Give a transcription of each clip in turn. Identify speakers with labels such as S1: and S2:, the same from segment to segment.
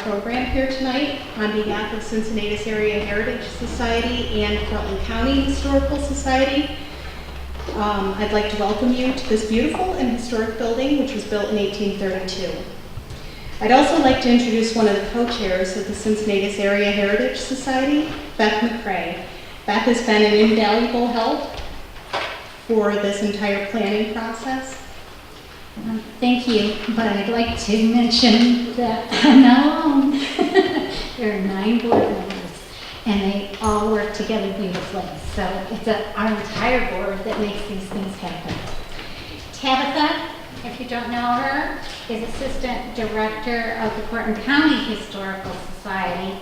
S1: program here tonight on behalf of Cincinnati Area Heritage Society and Portland County Historical Society. I'd like to welcome you to this beautiful and historic building, which was built in 1832. I'd also like to introduce one of the co-chairs of the Cincinnati Area Heritage Society, Beth McCrae. Beth has been an invaluable help for this entire planning process.
S2: Thank you, but I'd like to mention that I'm not alone. There are 9 board members, and they all work together beautifully. So it's our entire board that makes these things happen. Tabitha, if you don't know her, is Assistant Director of the Portland County Historical Society,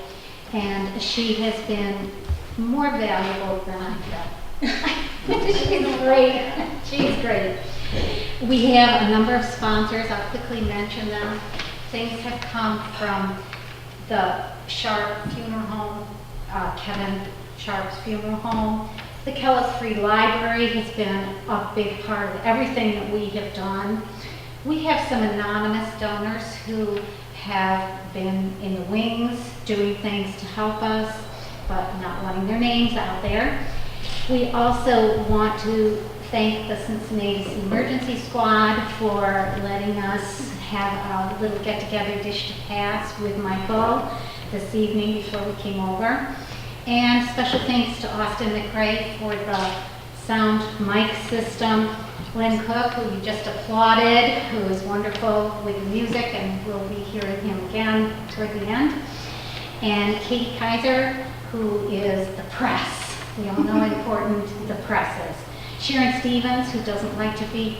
S2: and she has been more valuable than I felt. She's great. She's great. We have a number of sponsors. I'll quickly mention them. Things have come from the Sharp Funeral Home, Kevin Sharp's funeral home. The Kellogg Free Library has been a big part of everything that we have done. We have some anonymous donors who have been in the wings doing things to help us, but not wanting their names out there. We also want to thank the Cincinnati Emergency Squad for letting us have a little get-together dish to pass with Michael this evening before we came over. And special thanks to Austin McCrae for the sound mic system. Lynn Cook, who you just applauded, who is wonderful with the music, and we'll be hearing him again toward the end. And Katie Kaiser, who is the press. We all know how important the press is. Sharon Stevens, who doesn't like to be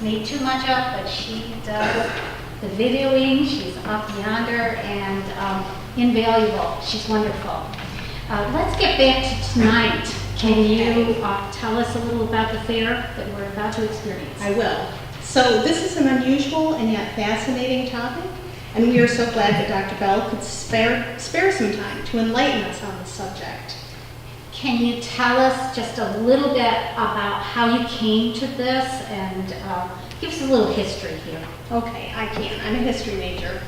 S2: made too much of, but she does the videoing. She's up yonder and invaluable. She's wonderful. Let's get back to tonight. Can you tell us a little about the fair that we're about to experience?
S1: I will. So this is an unusual and yet fascinating topic, and we are so glad that Dr. Bell could spare some time to enlighten us on the subject.
S2: Can you tell us just a little bit about how you came to this and give us a little history here?
S1: Okay, I can. I'm a history major.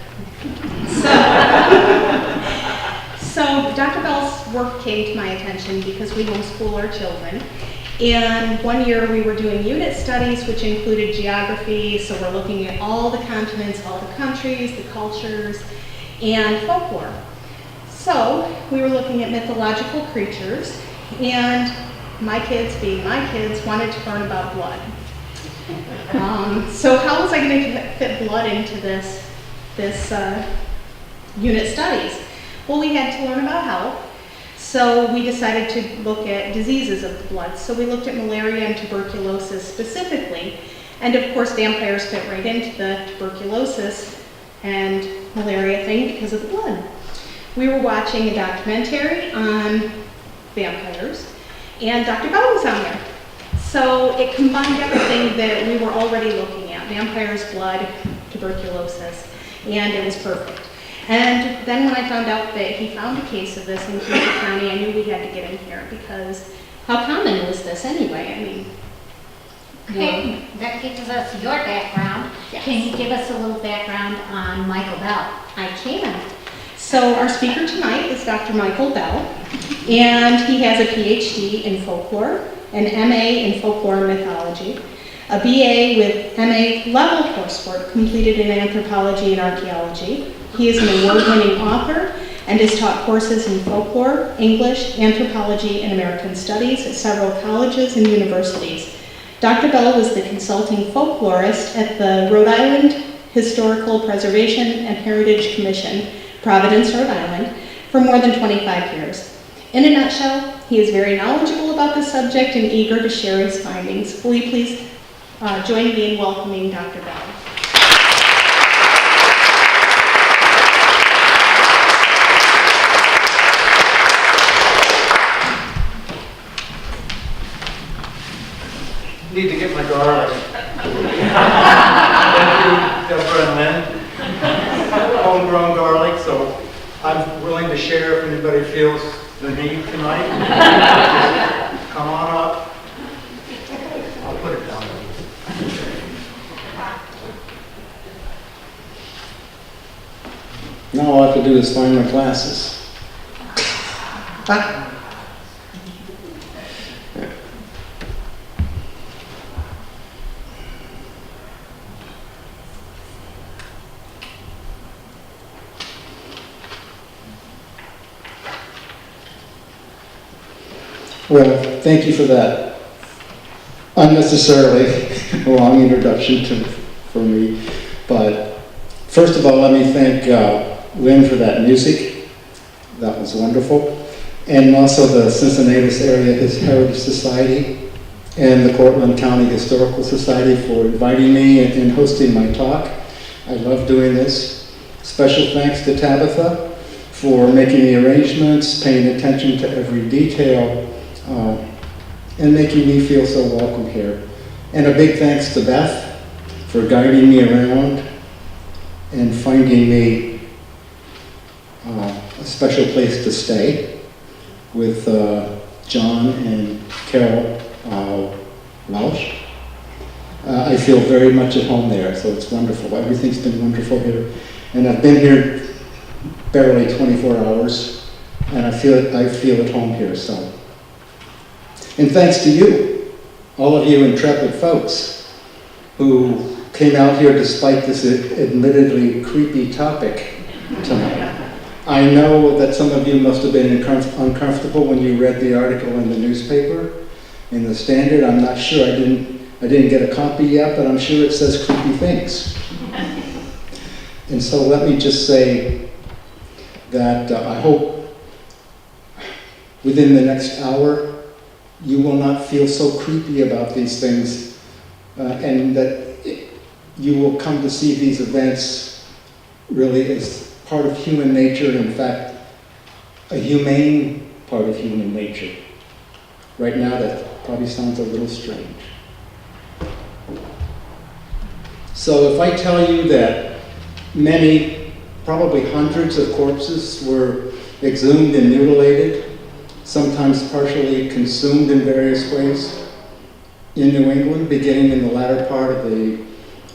S1: So Dr. Bell's work came to my attention because we homeschool our children. And one year we were doing unit studies, which included geography. So we're looking at all the continents, all the countries, the cultures, and folklore. So we were looking at mythological creatures, and my kids, being my kids, wanted to learn about blood. So how was I going to fit blood into this unit studies? Well, we had to learn about health, so we decided to look at diseases of the blood. So we looked at malaria and tuberculosis specifically, and of course vampires fit right into the tuberculosis and malaria thing because of the blood. We were watching a documentary on vampires, and Dr. Bell was on there. So it combined everything that we were already looking at: vampires, blood, tuberculosis, and it was perfect. And then when I found out that he found a case of this in Cincy County, I knew we had to get in here because how common was this anyway? I mean,
S2: Okay, that gives us your background.
S1: Yes.
S2: Can you give us a little background on Michael Bell?
S1: I can. So our speaker tonight is Dr. Michael Bell, and he has a PhD in folklore, an MA in folklore and mythology, a BA with MA level coursework completed in anthropology and archaeology. He is an award-winning author and has taught courses in folklore, English, anthropology, and American studies at several colleges and universities. Dr. Bell was the consulting folklorist at the Rhode Island Historical Preservation and Heritage Commission, Providence, Rhode Island, for more than 25 years. In a nutshell, he is very knowledgeable about the subject and eager to share his findings. Will you please join me in welcoming Dr. Bell?
S3: Need to get my garlic. Thank you, Deborah and Lynn. Homegrown garlic, so I'm willing to share if anybody feels the need tonight. Come on up. I'll put it down.
S4: Now all I have to do is find my glasses. Well, thank you for that unnecessarily long introduction for me. But first of all, let me thank Lynn for that music. That was wonderful. And also the Cincinnati Area Heritage Society and the Cortland County Historical Society for inviting me and hosting my talk. I love doing this. Special thanks to Tabitha for making the arrangements, paying attention to every detail, and making me feel so welcome here. And a big thanks to Beth for guiding me around and finding me a special place to stay with John and Carol Welsh. I feel very much at home there, so it's wonderful. Everything's been wonderful here. And I've been here barely 24 hours, and I feel at home here, so. And thanks to you, all of you intrepid folks who came out here despite this admittedly creepy topic tonight. I know that some of you must have been uncomfortable when you read the article in the newspaper, in the Standard. I'm not sure, I didn't get a copy yet, but I'm sure it says creepy things. And so let me just say that I hope within the next hour you will not feel so creepy about these things, and that you will come to see these events really as part of human nature, and in fact, a humane part of human nature. Right now, that probably sounds a little strange. So if I tell you that many, probably hundreds of corpses were exhumed and mutilated, sometimes partially consumed in various ways in New England, beginning in the latter part of the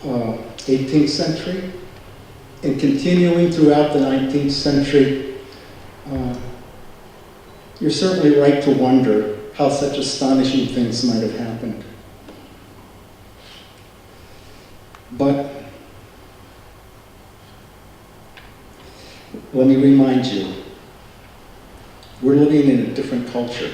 S4: 18th century and continuing throughout the 19th century, you're certainly right to wonder how such astonishing things might have happened. But let me remind you, we're living in a different culture.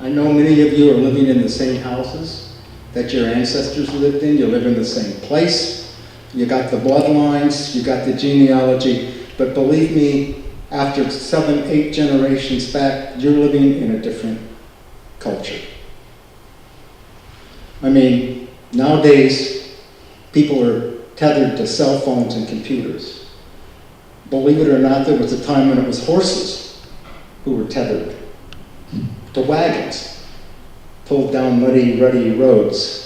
S4: I know many of you are living in the same houses that your ancestors lived in. You live in the same place. You got the bloodlines, you got the genealogy, but believe me, after 7, 8 generations back, you're living in a different culture. I mean, nowadays, people are tethered to cell phones and computers. Believe it or not, there was a time when it was horses who were tethered to wagons, pulled down muddy, rutty roads.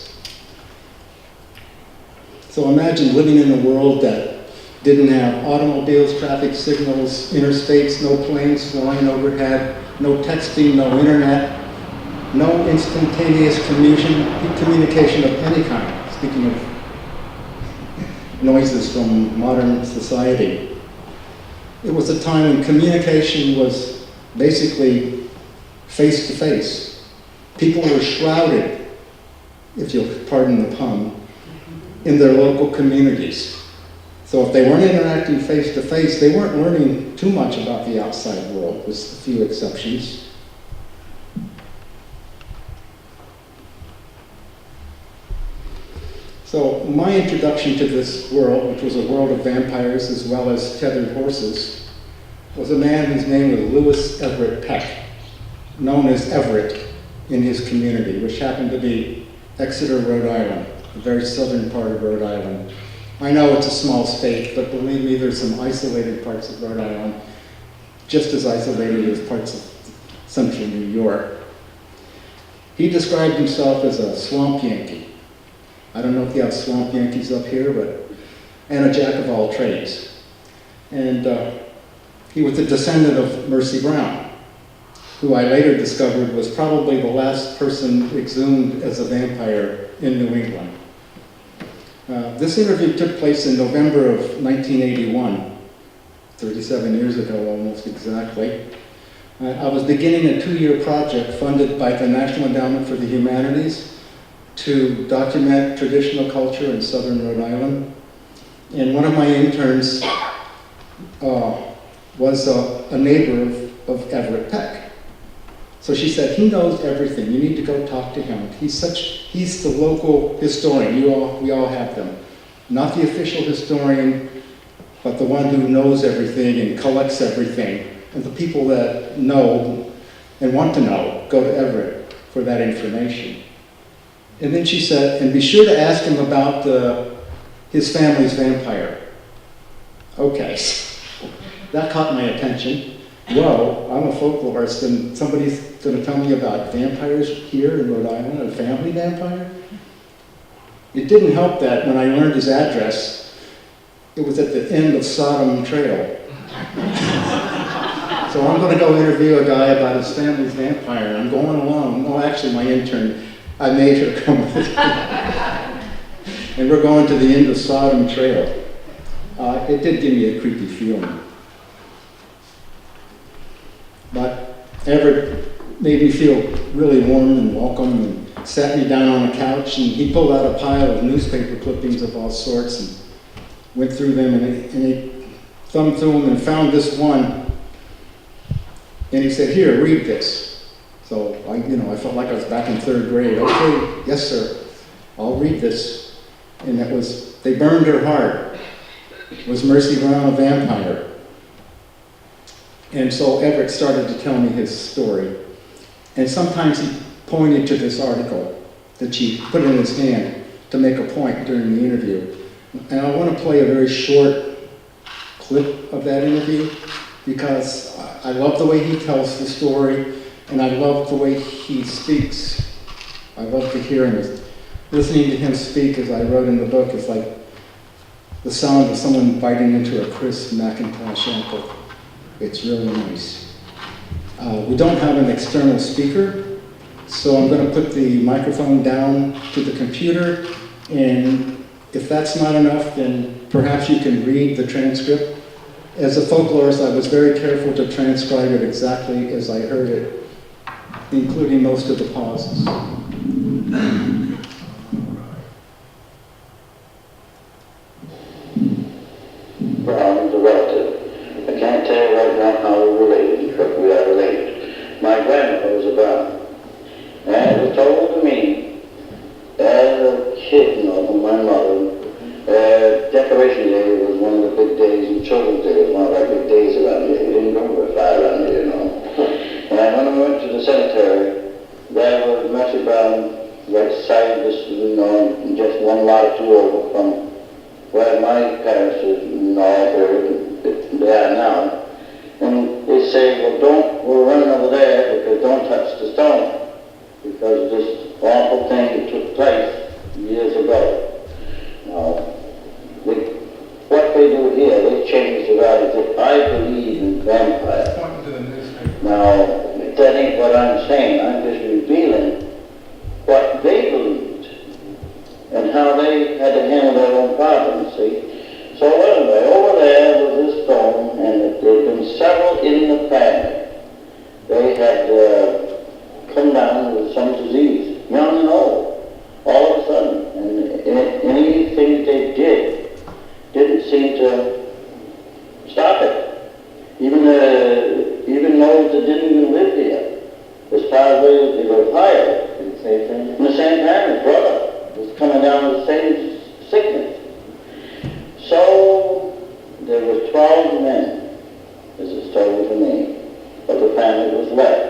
S4: So imagine living in a world that didn't have automobiles, traffic signals, interstates, no planes flying overhead, no texting, no internet, no instantaneous communication of any kind, speaking of noises from modern society. It was a time when communication was basically face-to-face. People were shrouded, if you'll pardon the pun, in their local communities. So if they weren't interacting face-to-face, they weren't learning too much about the outside world, with a few exceptions. So my introduction to this world, which was a world of vampires as well as tethered horses, was a man whose name was Lewis Everett Peck, known as Everett in his community, which happened to be Exeter, Rhode Island, the very southern part of Rhode Island. I know it's a small state, but believe me, there's some isolated parts of Rhode Island, just as isolated as parts of central New York. He described himself as a swamp Yankee. I don't know if you have swamp Yankees up here, and a jack of all trades. And he was a descendant of Mercy Brown, who I later discovered was probably the last person exhumed as a vampire in New England. This interview took place in November of 1981, 37 years ago, almost exactly. I was beginning a 2-year project funded by the National Endowment for the Humanities to document traditional culture in southern Rhode Island. And one of my interns was a neighbor of Everett Peck. So she said, he knows everything. You need to go talk to him. He's the local historian. We all have them. Not the official historian, but the one who knows everything and collects everything. And the people that know and want to know go to Everett for that information. And then she said, and be sure to ask him about his family's vampire. Okay, that caught my attention. Whoa, I'm a folklorist and somebody's going to tell me about vampires here in Rhode Island, a family vampire? It didn't help that when I learned his address, it was at the end of Sodom Trail. So I'm going to go interview a guy about his family's vampire. I'm going along. No, actually, my intern, I made her come with me. And we're going to the end of Sodom Trail. It did give me a creepy feeling. But Everett made me feel really warm and welcome and sat me down on a couch, and he pulled out a pile of newspaper clippings of all sorts and went through them, and he thumbed through them and found this one. And he said, here, read this. So I felt like I was back in 3rd grade. Okay, yes, sir, I'll read this. And it was, they burned her heart. Was Mercy Brown a vampire? And so Everett started to tell me his story. And sometimes he pointed to this article that she put in his hand to make a point during the interview. And I want to play a very short clip of that interview because I love the way he tells the story and I love the way he speaks. I love to hear him. Listening to him speak, as I wrote in the book, is like the sound of someone biting into a crisp Macintosh apple. It's really nice. We don't have an external speaker, so I'm going to put the microphone down to the computer, and if that's not enough, then perhaps you can read the transcript. As a folklorist, I was very careful to transcribe it exactly as I heard it, including most of the pauses.
S5: Brown is a relative. I can't tell you right now how we're related, because we are related. My grandmother was a Brown. And it was told to me, as a kid, from my mother, Decoration Day was one of the big days, and Children's Day was one of our big days around here. We didn't go very far around here, And when we went to the cemetery, there was Mercy Brown right beside this, just one lot or two over from where my parents are buried, they are now. And they say, well, we're running over there because don't touch the stone, because this awful thing that took place years ago. Now, what they do here, they change the values. I believe in vampires.
S3: Pointing to the newspaper.
S5: Now, that ain't what I'm saying. I'm just revealing what they believed and how they had to handle their own problems, see? So anyway, over there was this stone, and there had been several in the family. They had come down with some disease, young and old, all of a sudden. And anything that they did didn't seem to stop it. Even those that didn't even live here, as far as they were higher, in the same family, brother was coming down with the same sickness. So there was 12 men, as it's told to me, but the family was left.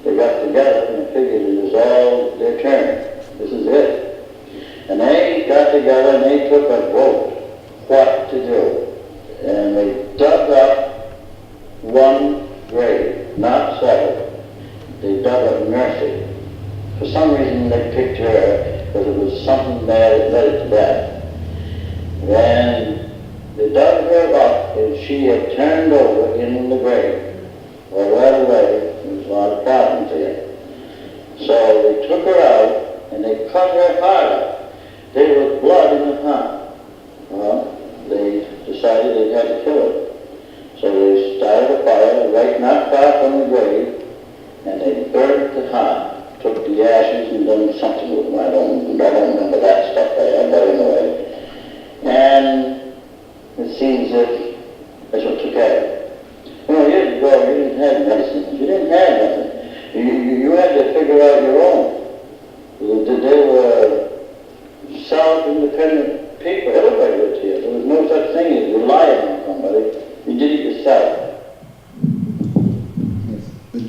S5: They got together and figured it was all their turn. This is it. And they got together and they took a vote what to do. And they dug up one grave, not several. They dug up Mercy. For some reason they picked her because it was something bad that led it to that. Then they dug her up and she had turned over in the grave. Well, right away, there was a lot of problems here. So they took her out and they cut her heart out. There was blood in the heart. Well, they decided they had to kill her.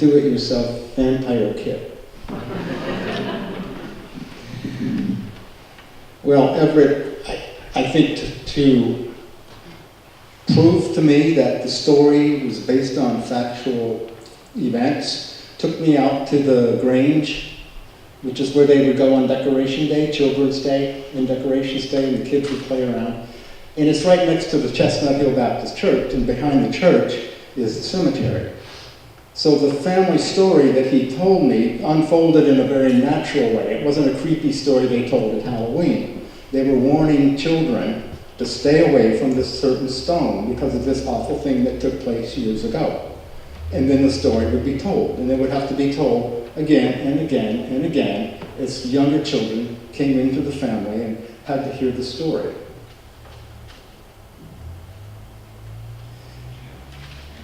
S4: do-it-yourself vampire kit. Well, Everett, I think to prove to me that the story was based on factual events, took me out to the Grange, which is where they would go on Decoration Day, Children's Day, and Decorations Day, and the kids would play around. And it's right next to the Chestnut Hill Baptist Church, and behind the church is the cemetery. So the family story that he told me unfolded in a very natural way. It wasn't a creepy story they told at Halloween. They were warning children to stay away from this certain stone because of this awful thing that took place years ago. And then the story would be told, and it would have to be told again and again and again as younger children came into the family and had to hear the story.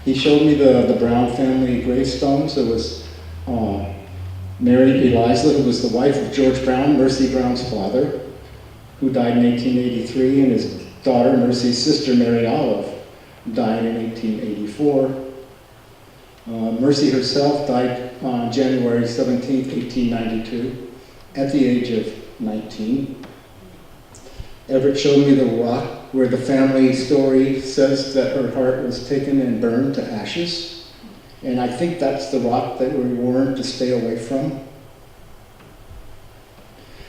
S4: He showed me the Brown family gravestones. There was Mary Eliza, who was the wife of George Brown, Mercy Brown's father, who died in 1883, and his daughter, Mercy's sister, Mary Olive, died in 1884. Mercy herself died on January 17, 1892, at the age of 19. Everett showed me the rock where the family story says that her heart was taken and burned to ashes. And I think that's the rock that we warned to stay away from.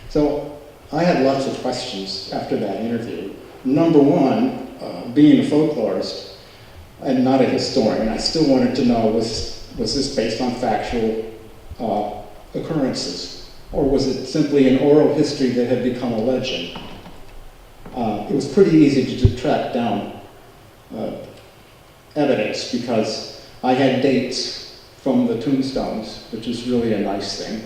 S4: So I had lots of questions after that interview. Number one, being a folklorist and not a historian, I still wanted to know, was this based on factual occurrences? Or was it simply an oral history that had become a legend? It was pretty easy to track down evidence because I had dates from the tombstones, which is really a nice thing.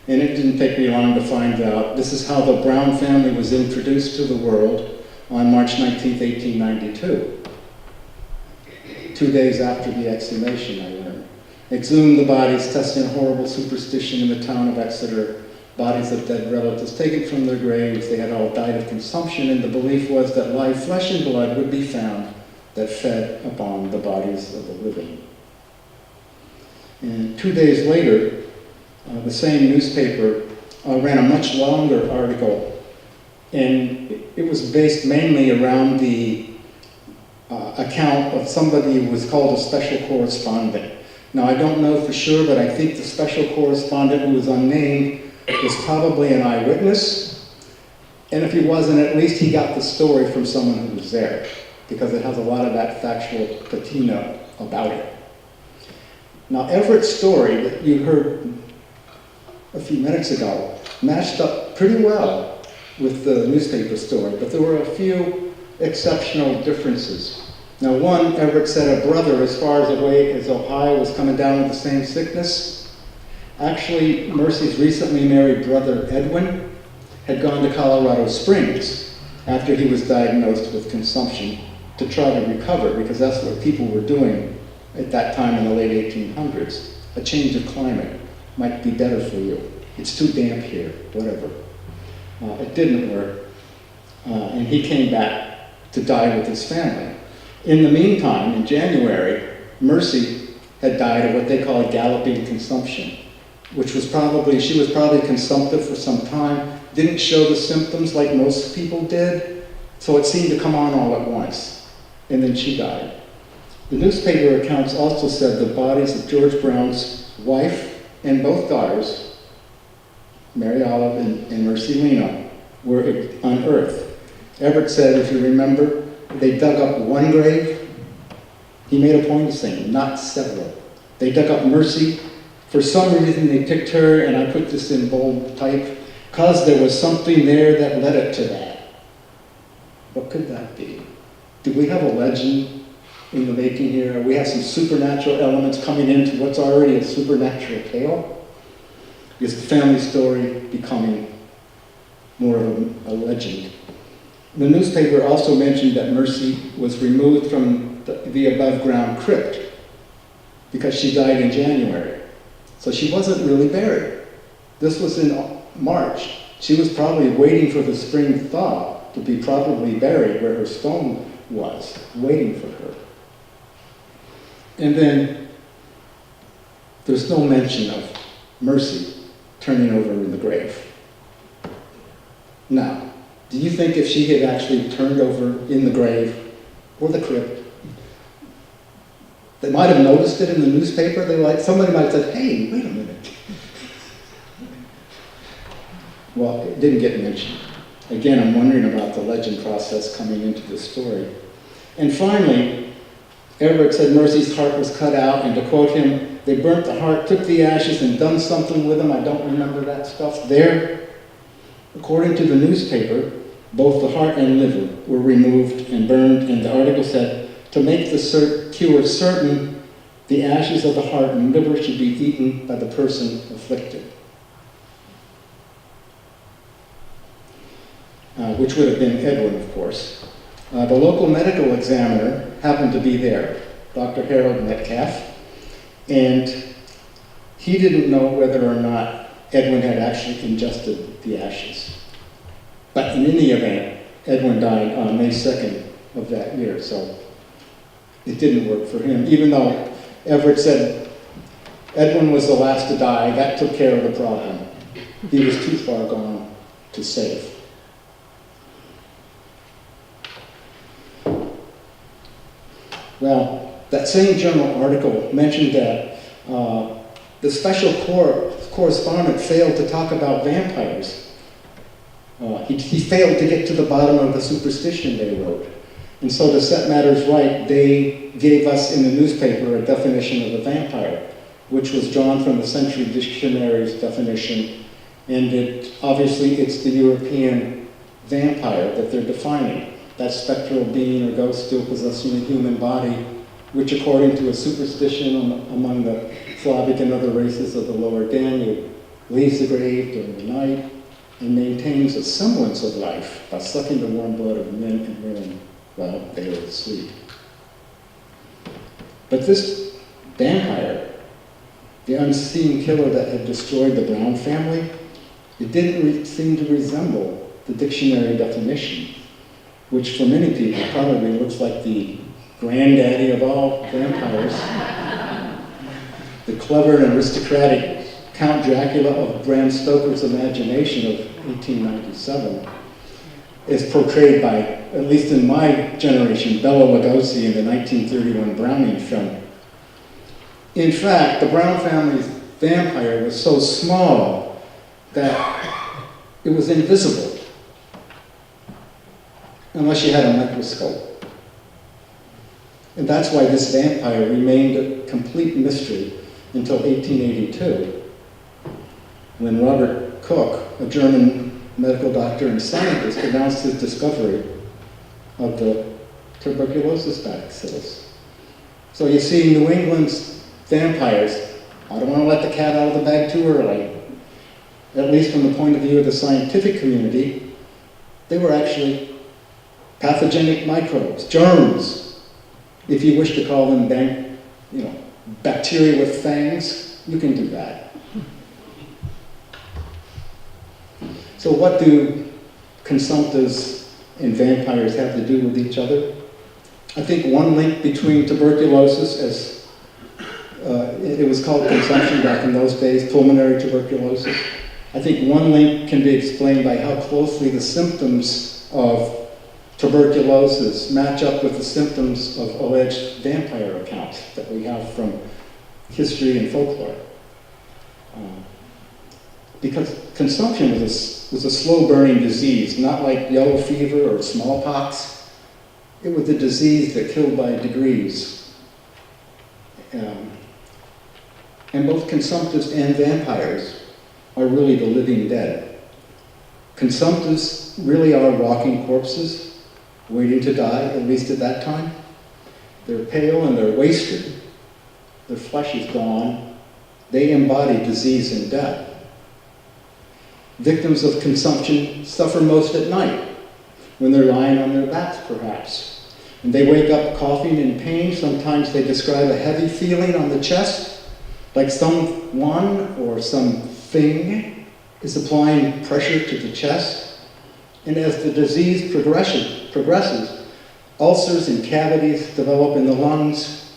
S4: And it didn't take me long to find out this is how the Brown family was introduced to the world on March 19, 1892. 2 days after the exhumation, I learned. Exhumed the bodies, testing a horrible superstition in the town of Exeter. Bodies of dead relatives taken from their graves. They had all died of consumption, and the belief was that live flesh and blood would be found that fed upon the bodies of the living. And 2 days later, the same newspaper ran a much longer article, and it was based mainly around the account of somebody who was called a special correspondent. Now, I don't know for sure, but I think the special correspondent, who was unnamed, was probably an eyewitness, and if he wasn't, at least he got the story from someone who was there, because it has a lot of that factual patina about it. Now, Everett's story that you heard a few minutes ago matched up pretty well with the newspaper story, but there were a few exceptional differences. Now, one, Everett said a brother as far as away as Ohio was coming down with the same sickness. Actually, Mercy's recently married brother, Edwin, had gone to Colorado Springs after he was diagnosed with consumption to try to recover, because that's what people were doing at that time in the late 1800s. A change of climate might be better for you. It's too damp here, whatever. It didn't work, and he came back to die with his family. In the meantime, in January, Mercy had died of what they call a galloping consumption, which was she was probably consumptive for some time, didn't show the symptoms like most people did, so it seemed to come on all at once, and then she died. The newspaper accounts also said the bodies of George Brown's wife and both daughters, Mary Olive and Mercy Lena, were unearthed. Everett said, if you remember, they dug up one grave. He made a point of saying, not several. They dug up Mercy. For some reason, they picked her, and I put this in bold type, because there was something there that led it to that. What could that be? Do we have a legend in the making here? We have some supernatural elements coming into what's already a supernatural tale? Is the family story becoming more of a legend? The newspaper also mentioned that Mercy was removed from the above-ground crypt because she died in January. So she wasn't really buried. This was in March. She was probably waiting for the spring thaw to be properly buried where her stone was, waiting for her. And then there's no mention of Mercy turning over in the grave. Now, do you think if she had actually turned over in the grave or the crypt, they might have noticed it in the newspaper? Somebody might have said, hey, wait a minute. Well, it didn't get mentioned. Again, I'm wondering about the legend process coming into the story. And finally, Everett said Mercy's heart was cut out, and to quote him, they burnt the heart, took the ashes, and done something with them. I don't remember that stuff. There, according to the newspaper, both the heart and liver were removed and burned, and the article said, to make the cure certain, the ashes of the heart and liver should be eaten by the person afflicted. Which would have been Edwin, of course. The local medical examiner happened to be there, Dr. Harold Metcalf, and he didn't know whether or not Edwin had actually ingested the ashes. But in any event, Edwin died on May 2nd of that year, so it didn't work for him. Even though Everett said Edwin was the last to die, that took care of the problem. He was too far gone to save. Well, that same journal article mentioned that the special correspondent failed to talk about vampires. He failed to get to the bottom of the superstition they wrote. And so to set matters right, they gave us in the newspaper a definition of a vampire, which was drawn from the Century Dictionary's definition. And obviously it's the European vampire that they're defining. That spectral being or ghost still possessing a human body, which according to a superstition among the Slavic and other races of the lower Danube, leaves the grave during the night and maintains a semblance of life by sucking the warm blood of men and women while they are asleep. But this vampire, the unseen killer that had destroyed the Brown family, it didn't seem to resemble the dictionary definition, which for many people probably looks like the granddaddy of all vampires. The clever and aristocratic Count Dracula of Bram Stoker's imagination of 1897 is portrayed by, at least in my generation, Bela Lugosi in the 1931 Browning film. In fact, the Brown family's vampire was so small that it was invisible, unless you had a microscope. And that's why this vampire remained a complete mystery until 1882, when Robert Koch, a German medical doctor and scientist, announced his discovery of the tuberculosis bacillus. So you see, New England's vampires, I don't want to let the cat out of the bag too early, at least from the point of view of the scientific community, they were actually pathogenic microbes, germs, if you wish to call them bacteria with fangs, you can do that. So what do consumptives and vampires have to do with each other? I think one link between tuberculosis, as it was called consumption back in those days, pulmonary tuberculosis. I think one link can be explained by how closely the symptoms of tuberculosis match up with the symptoms of alleged vampire accounts that we have from history and folklore. Because consumption was a slow-burning disease, not like yellow fever or smallpox. It was a disease that killed by degrees. And both consumptives and vampires are really the living dead. Consumptives really are walking corpses, waiting to die, at least at that time. They're pale and they're wasted. Their flesh is gone. They embody disease and death. Victims of consumption suffer most at night, when they're lying on their backs, perhaps. And they wake up coughing in pain. Sometimes they describe a heavy feeling on the chest, like someone or something is applying pressure to the chest. And as the disease progresses, ulcers and cavities develop in the lungs,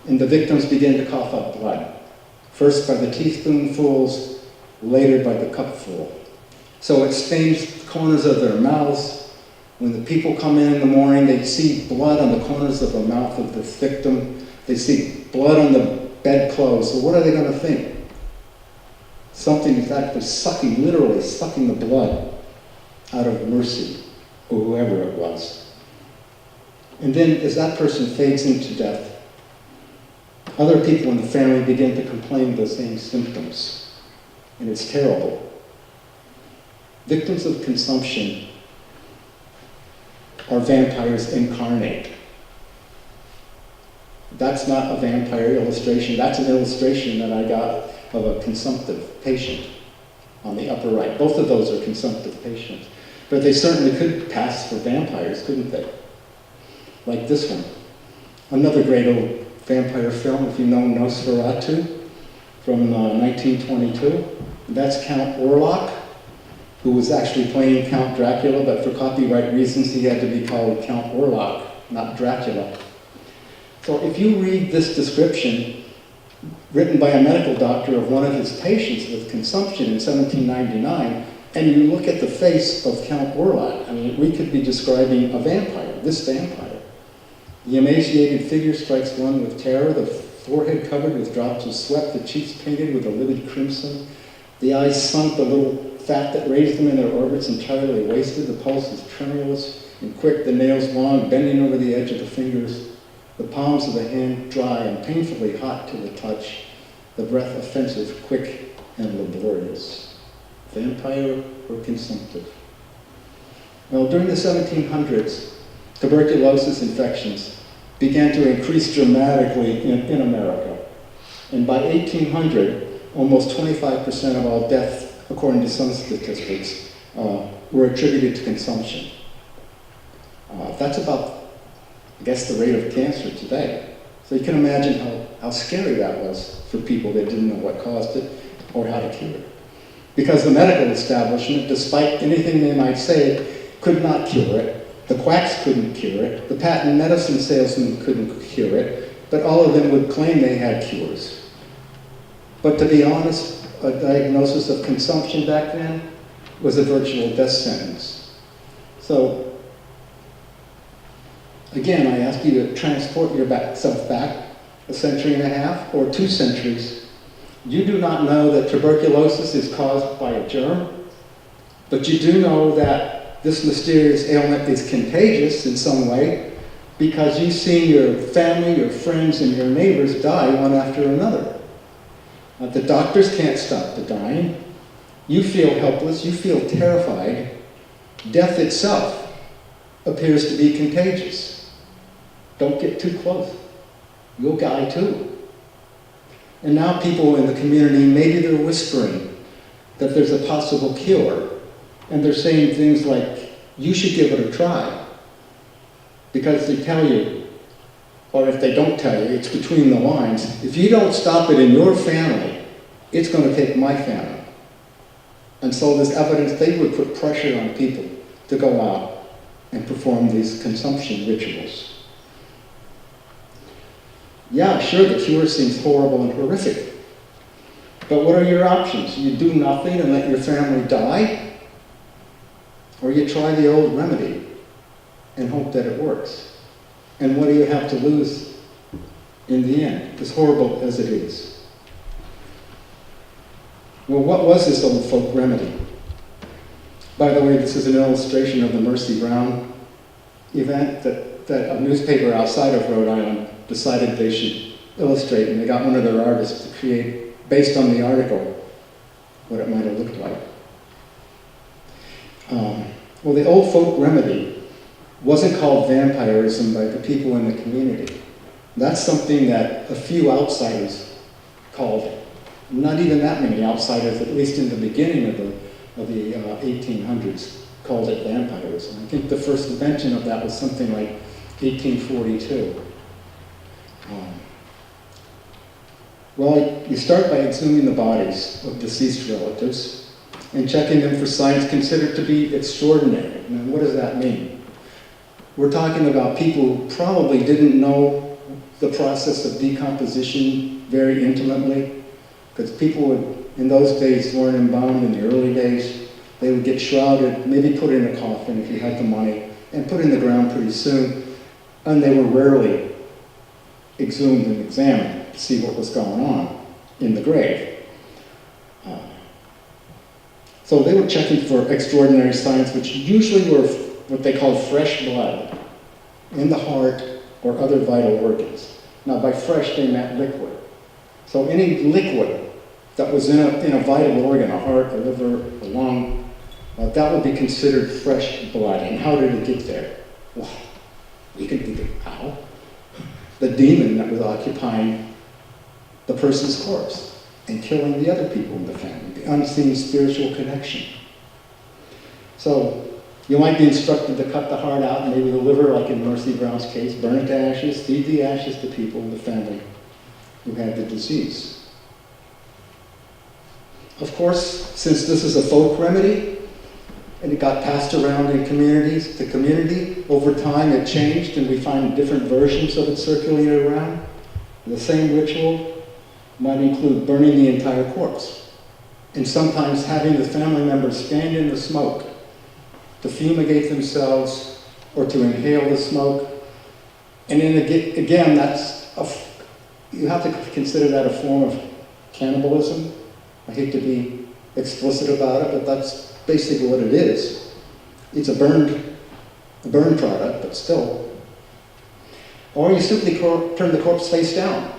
S4: and the victims begin to cough up blood first by the teaspoonfuls, later by the cupful. So it stains the corners of their mouths. When the people come in the morning, they see blood on the corners of the mouth of the victim. They see blood on the bedclothes. So what are they going to think? Something is actually sucking, literally sucking the blood out of Mercy, or whoever it was. And then as that person fades into death, other people in the family begin to complain of the same symptoms. And it's terrible. Victims of consumption are vampires incarnate. That's not a vampire illustration. That's an illustration that I got of a consumptive patient on the upper right. Both of those are consumptive patients. But they certainly could pass for vampires, couldn't they? Like this one. Another great old vampire film, if you know Nosferatu, from 1922. That's Count Orlok, who was actually playing Count Dracula, but for copyright reasons he had to be called Count Orlok, not Dracula. So if you read this description, written by a medical doctor of one of his patients with consumption in 1799, and you look at the face of Count Orlok, I mean, we could be describing a vampire, this vampire. The emaciated figure strikes one with terror, the forehead covered with drops of sweat, the cheeks painted with a livid crimson, the eyes sunk, the little fat that raised them in their orbits entirely wasted, the pulse is tremulous and quick, the nails long, bending over the edge of the fingers, the palms of the hand dry and painfully hot to the touch, the breath offensive, quick, and laborious. Vampire or consumptive? Well, during the 1700s, tuberculosis infections began to increase dramatically in America. And by 1800, almost 25% of all deaths, according to some statistics, were attributed to consumption. That's about, I guess, the rate of cancer today. So you can imagine how scary that was for people that didn't know what caused it or how to cure it. Because the medical establishment, despite anything they might say, could not cure it. The quacks couldn't cure it. The patent medicine salesmen couldn't cure it. But all of them would claim they had cures. But to be honest, a diagnosis of consumption back then was a virtual death sentence. So, again, I ask you to transport yourself back a century and a half or 2 centuries. You do not know that tuberculosis is caused by a germ, but you do know that this mysterious ailment is contagious in some way because you've seen your family, your friends, and your neighbors die one after another. The doctors can't stop the dying. You feel helpless, you feel terrified. Death itself appears to be contagious. Don't get too close. You'll die too. And now people in the community, maybe they're whispering that there's a possible cure. And they're saying things like, you should give it a try. Because they tell you, or if they don't tell you, it's between the lines, if you don't stop it in your family, it's going to take my family. And so there's evidence they would put pressure on people to go out and perform these consumption rituals. Yeah, sure, the cure seems horrible and horrific. But what are your options? You do nothing and let your family die? Or you try the old remedy and hope that it works? And what do you have to lose in the end, as horrible as it is? Well, what was this old folk remedy? By the way, this is an illustration of the Mercy Brown event that a newspaper outside of Rhode Island decided they should illustrate, and they got one of their artists to create, based on the article, what it might have looked like. Well, the old folk remedy wasn't called vampirism by the people in the community. That's something that a few outsiders called it. Not even that many outsiders, at least in the beginning of the 1800s, called it vampirism. I think the first mention of that was something like 1842. Well, you start by exhuming the bodies of deceased relatives and checking them for signs considered to be extraordinary. Now, what does that mean? We're talking about people who probably didn't know the process of decomposition very intimately. Because people would, in those days, weren't embalmed in the early days. They would get shrouded, maybe put in a coffin if you had the money, and put in the ground pretty soon. And they were rarely exhumed and examined to see what was going on in the grave. So they were checking for extraordinary signs, which usually were what they called fresh blood in the heart or other vital organs. Now, by fresh, they meant liquid. So any liquid that was in a vital organ, a heart, a liver, a lung, that would be considered fresh blood. And how did it get there? Well, we can think of how. The demon that was occupying the person's corpse and killing the other people in the family, the unseen spiritual connection. So you might be instructed to cut the heart out, maybe the liver, like in Mercy Brown's case, burn it to ashes, feed the ashes to people in the family who had the disease. Of course, since this is a folk remedy, and it got passed around in communities to community, over time it changed and we find different versions of it circulating around. The same ritual might include burning the entire corpse, and sometimes having the family members stand in the smoke to fumigate themselves or to inhale the smoke. And then again, you have to consider that a form of cannibalism. I hate to be explicit about it, but that's basically what it is. It's a burned product, but still. Or you simply turn the corpse face down.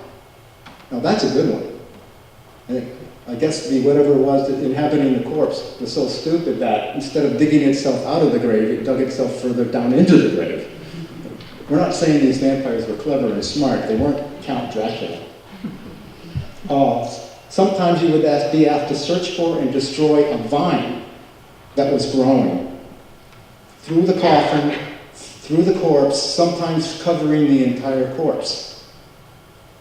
S4: Now that's a good one. I guess whatever it was that inhabiting the corpse was so stupid that instead of digging itself out of the grave, it dug itself further down into the grave. We're not saying these vampires were clever and smart. They weren't Count Dracula. Sometimes you would be asked to search for and destroy a vine that was growing through the coffin, through the corpse, sometimes covering the entire corpse.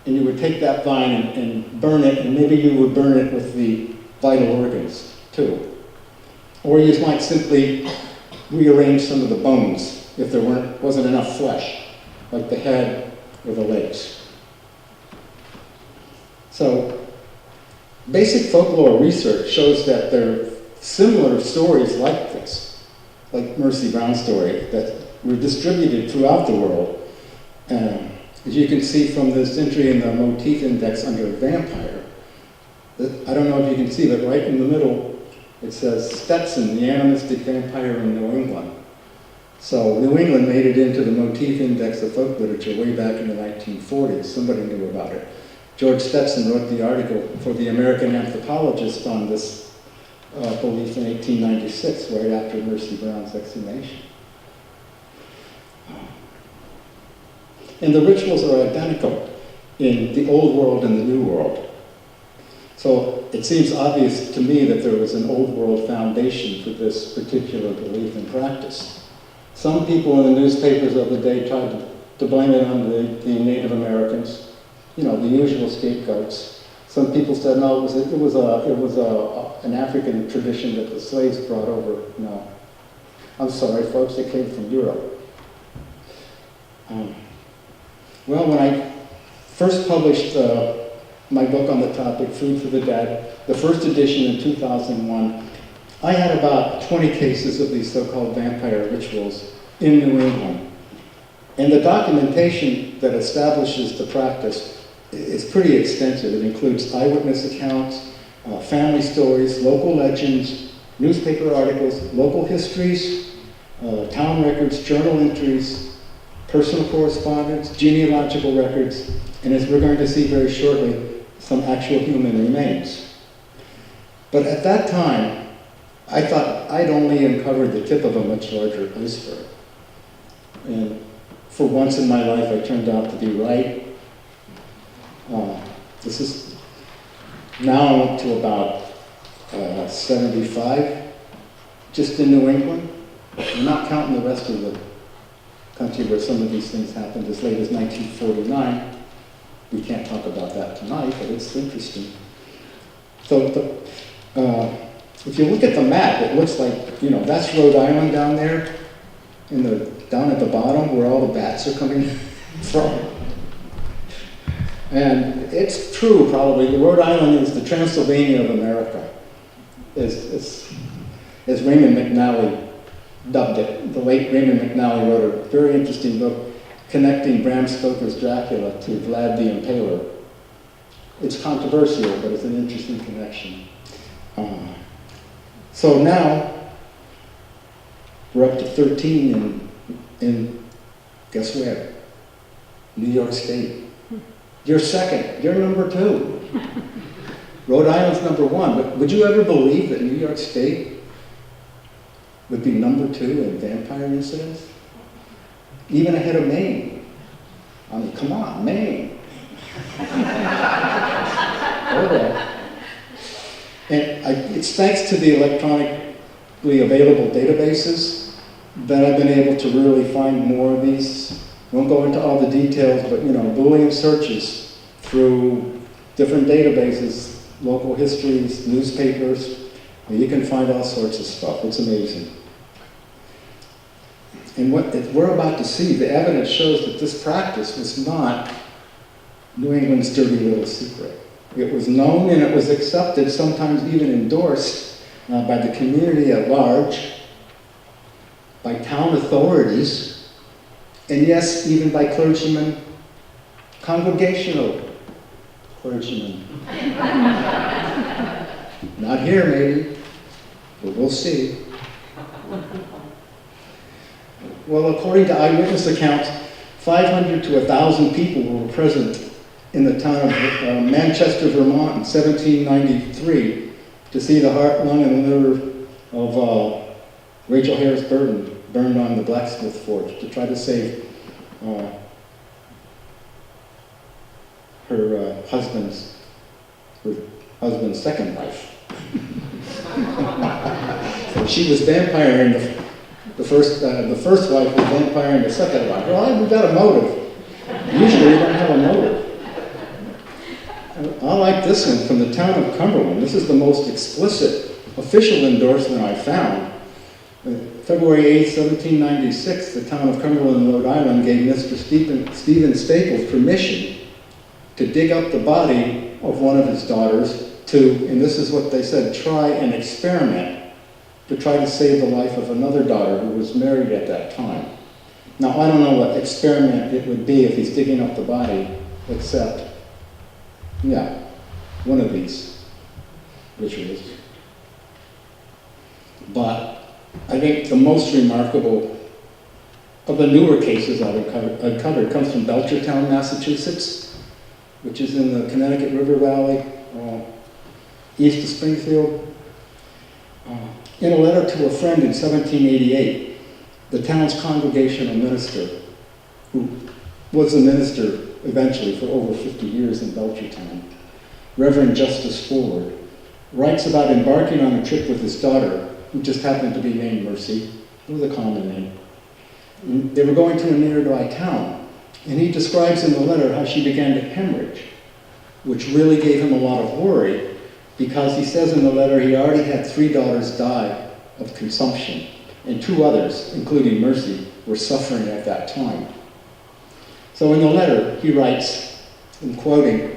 S4: And you would take that vine and burn it, and maybe you would burn it with the vital organs too. Or you might simply rearrange some of the bones if there wasn't enough flesh, like the head or the legs. So basic folklore research shows that there are similar stories like this, like Mercy Brown's story, that were distributed throughout the world. As you can see from this entry in the motif index under vampire, I don't know if you can see, but right in the middle it says Stetson, the animistic vampire in New England. So New England made it into the motif index of folk literature way back in the 1940s. Somebody knew about it. George Stetson wrote the article for the American Anthropologist on this belief in 1896, right after Mercy Brown's exhumation. And the rituals are identical in the old world and the new world. So it seems obvious to me that there was an old world foundation for this particular belief and practice. Some people in the newspapers of the day tried to blame it on the Native Americans, the usual scapegoats. Some people said, no, it was an African tradition that the slaves brought over. No. I'm sorry, folks, it came from Europe. Well, when I first published my book on the topic, Food for the Dead, the first edition in 2001, I had about 20 cases of these so-called vampire rituals in New England. And the documentation that establishes the practice is pretty extensive. It includes eyewitness accounts, family stories, local legends, newspaper articles, local histories, town records, journal entries, personal correspondence, genealogical records, and as we're going to see very shortly, some actual human remains. But at that time, I thought I'd only uncovered the tip of a much larger iceberg. And for once in my life, I turned out to be right. This is now up to about 75, just in New England. I'm not counting the rest of the country where some of these things happened as late as 1949. We can't talk about that tonight, but it's interesting. So if you look at the map, it looks like, that's Rhode Island down there, down at the bottom where all the bats are coming from. And it's true, probably. The Rhode Island is the Transylvania of America, as Raymond McNally dubbed it. The late Raymond McNally wrote a very interesting book connecting Bram Stoker's Dracula to Vlad the Impaler. It's controversial, but it's an interesting connection. So now, we're up to 13 in guess where? New York State. You're second. You're number 2. Rhode Island's number 1. But would you ever believe that New York State would be number 2 in vampire incidents? Even ahead of Maine. I mean, come on, Maine. Okay. And it's thanks to the electronically available databases that I've been able to really find more of these. I won't go into all the details, but Boolean searches through different databases, local histories, newspapers. You can find all sorts of stuff. It's amazing. And what we're about to see, the evidence shows that this practice was not New England's dirty little secret. It was known and it was accepted, sometimes even endorsed by the community at large, by town authorities, and yes, even by clergymen, congregational clergymen. Not here, maybe, but we'll see. Well, according to eyewitness accounts, 500 to 1,000 people were present in the town of Manchester, Vermont in 1793 to see the heart, lung, and liver of Rachel Harris Burton burned on the blacksmith forge to try to save her husband's second wife. So she was vampiring the first wife was vampiring the second wife. Well, we've got a motive. Usually we don't have a motive. I like this one from the town of Cumberland. This is the most explicit official endorsement I found. February 8, 1796, the town of Cumberland, Rhode Island, gave Mr. Stephen Staples permission to dig up the body of one of his daughters to, and this is what they said, try an experiment to try to save the life of another daughter who was married at that time. Now, I don't know what experiment it would be if he's digging up the body, except, yeah, one of these rituals. But I think the most remarkable of the newer cases I've uncovered comes from Belchertown, Massachusetts, which is in the Connecticut River Valley, east of Springfield. In a letter to a friend in 1788, the town's congregational minister, who was the minister eventually for over 50 years in Belchertown, Reverend Justice Forward, writes about embarking on a trip with his daughter, who just happened to be named Mercy. It was a common name. And they were going to a nearby town, and he describes in the letter how she began to hemorrhage, which really gave him a lot of worry, because he says in the letter he already had 3 daughters die of consumption, and 2 others, including Mercy, were suffering at that time. So in the letter, he writes, I'm quoting,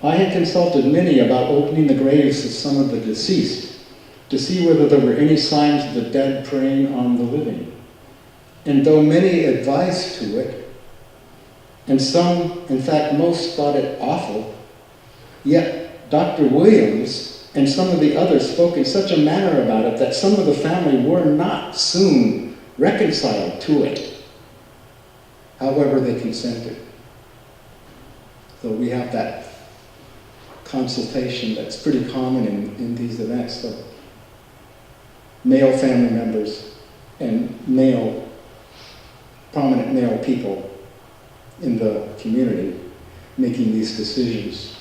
S4: "I had consulted many about opening the graves of some of the deceased to see whether there were any signs of the dead preying on the living. And though many advised to it, and some, in fact most, thought it awful, yet Dr. Williams and some of the others spoke in such a manner about it that some of the family were not soon reconciled to it. However, they consented." So we have that consultation that's pretty common in these events. So male family members and prominent male people in the community making these decisions.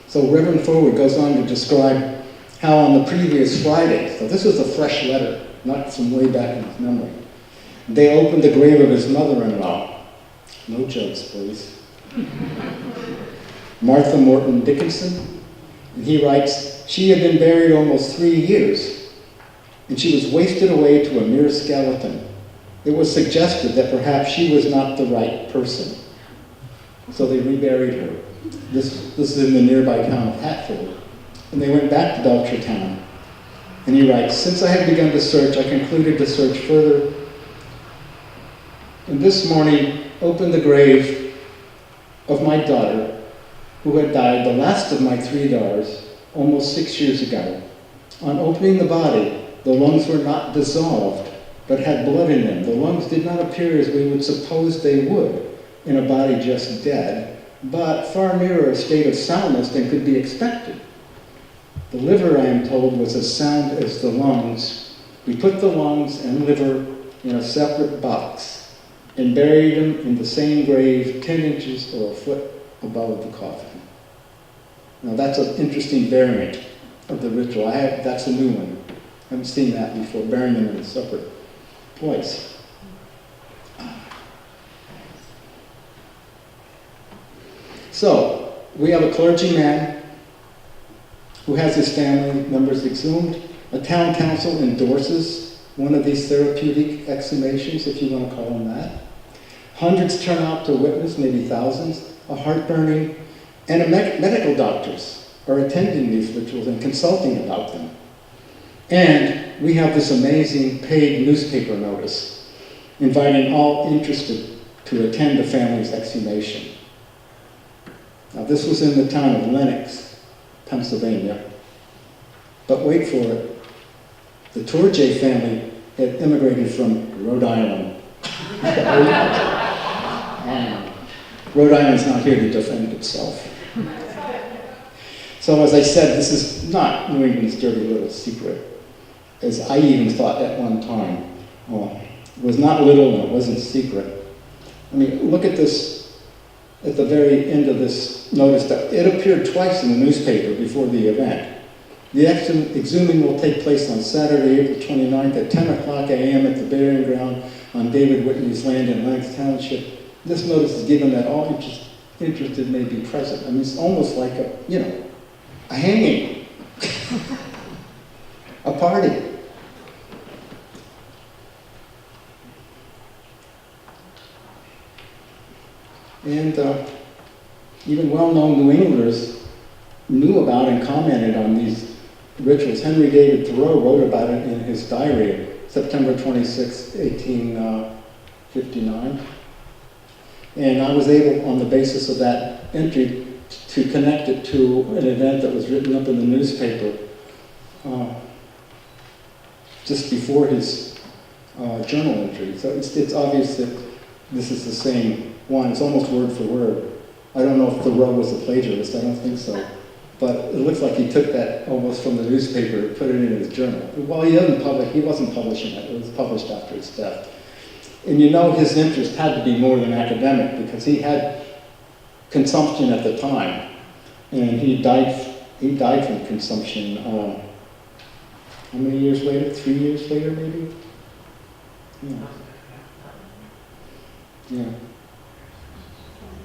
S4: So Reverend Forward goes on to describe how on the previous Friday, so this is a fresh letter, not from way back in his memory, they opened the grave of his mother-in-law. No jokes, please. Martha Morton Dickinson. And he writes, "She had been buried almost 3 years, and she was wasted away to a mere skeleton. It was suggested that perhaps she was not the right person." So they reburied her. This is in the nearby town of Hatfield. And they went back to Belchertown. And he writes, since I had begun to search, I concluded to search further. And this morning opened the grave of my daughter, who had died, the last of my 3 daughters, almost 6 years ago. On opening the body, the lungs were not dissolved, but had blood in them. The lungs did not appear as we would suppose they would in a body just dead, but far nearer a state of soundness than could be expected. The liver, I am told, was as sound as the lungs. We put the lungs and liver in a separate box and buried them in the same grave 10 inches or a foot above the coffin. Now that's an interesting variant of the ritual. That's a new one. I haven't seen that before, burying them in a separate place. So, we have a clergyman who has his family members exhumed. A town council endorses one of these therapeutic exhumations, if you want to call them that. Hundreds turn out to witness, maybe thousands, a heartburning, and medical doctors are attending these rituals and consulting about them. And we have this amazing paid newspaper notice inviting all interested to attend the family's exhumation. Now this was in the town of Lenox, Pennsylvania. But wait for it. The Torjay family had immigrated from Rhode Island. Rhode Island's not here to defend itself. So as I said, this is not New England's dirty little secret, as I even thought at one time. It was not little and it wasn't secret. I mean, look at this, at the very end of this notice, that it appeared twice in the newspaper before the event. The exhuming will take place on Saturday, April 29th at 10 o'clock a.m. at the burying ground on David Whitney's land in Lenox Township. This notice is given that all interested may be present. I mean, it's almost like a hanging, a party. And even well-known New Englanders knew about and commented on these rituals. Henry David Thoreau wrote about it in his diary, September 26, 1859. And I was able, on the basis of that entry, to connect it to an event that was written up in the newspaper just before his journal entry. So it's obvious that this is the same one. It's almost word for word. I don't know if Thoreau was a plagiarist. I don't think so. But it looks like he took that almost from the newspaper and put it in his journal. Well, he wasn't publishing it. It was published after his death. And you know his interest had to be more than academic because he had consumption at the time. And he died from consumption, how many years later? 3 years later, maybe? Yeah.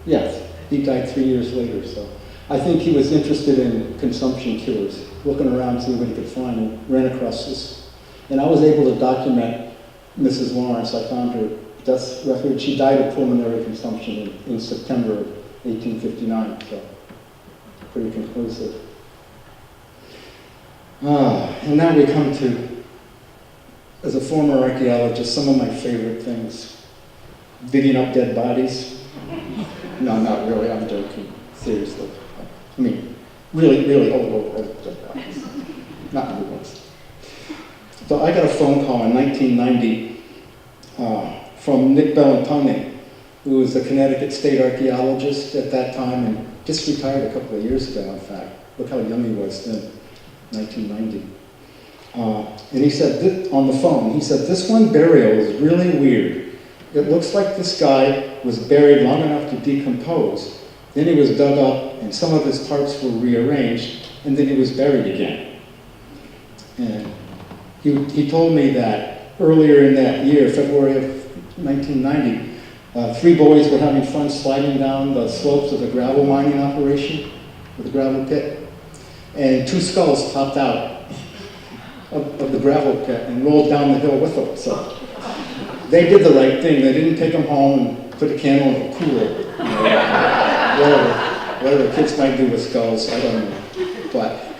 S4: Yes, he died 3 years later, so. I think he was interested in consumption cures, looking around to see what he could find, and ran across this. And I was able to document Mrs. Lawrence. I found her death record. She died of pulmonary consumption in September of 1859, so pretty conclusive. And now we come to, as a former archaeologist, some of my favorite things. Digging up dead bodies. No, not really, I'm joking, seriously. I mean, really, really old dead bodies, not new ones. So I got a phone call in 1990 from Nick Bellantoni, who was a Connecticut state archaeologist at that time and just retired a couple of years ago, in fact. Look how young he was then, 1990. And he said, on the phone, he said, this one burial is really weird. It looks like this guy was buried long enough to decompose. Then he was dug up and some of his parts were rearranged and then he was buried again. And he told me that earlier in that year, February of 1990, 3 boys were having fun sliding down the slopes of the gravel mining operation, of the gravel pit, and 2 skulls popped out of the gravel pit and rolled down the hill with them. So they did the right thing. They didn't take them home and put a candle in the cooler. Whatever kids might do with skulls, I don't know. But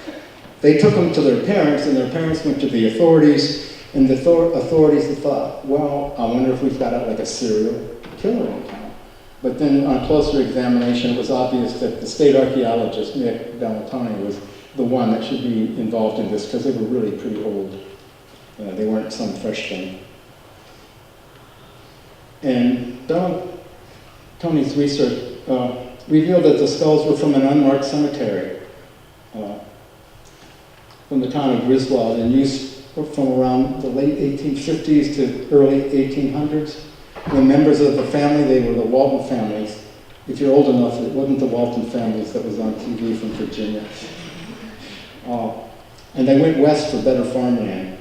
S4: they took them to their parents, and their parents went to the authorities, and the authorities thought, well, I wonder if we've got like a serial killer in town. But then on closer examination, it was obvious that the state archaeologist, Nick Bellatoni, was the one that should be involved in this, because they were really pretty old. They weren't some fresh thing. And Bellatoni's research revealed that the skulls were from an unmarked cemetery from the town of Griswold, and used from around the late 1850s to early 1800s. When members of the family, they were the Walton families. If you're old enough, it wasn't the Walton families that was on TV from Virginia. And they went west for better farmland.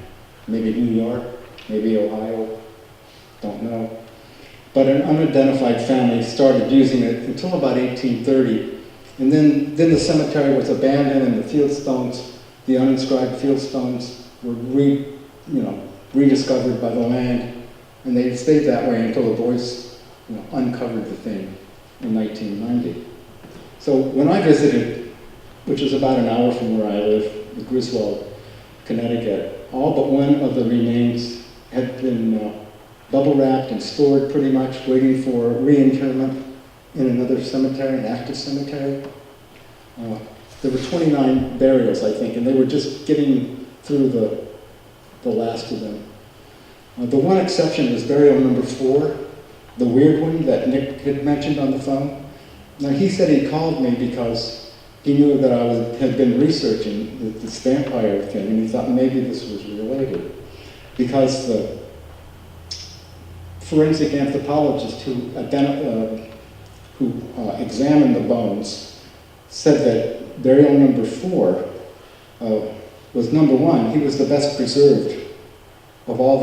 S4: Maybe New York, maybe Ohio, don't know. But an unidentified family started using it until about 1830. And then the cemetery was abandoned, and the field stones, the uninscribed field stones, were rediscovered by the land. And they stayed that way until the boys uncovered the thing in 1990. So when I visited, which is about an hour from where I live, in Griswold, Connecticut, all but one of the remains had been bubble wrapped and stored pretty much, waiting for reinterment in another cemetery, an active cemetery. There were 29 burials, I think, and they were just getting through the last of them. The one exception was burial number 4, the weird one that Nick had mentioned on the phone. Now, he said he called me because he knew that I had been researching this vampire thing, and he thought maybe this was related. Because the forensic anthropologist who examined the bones said that burial number 4 was number 1. He was the best preserved of all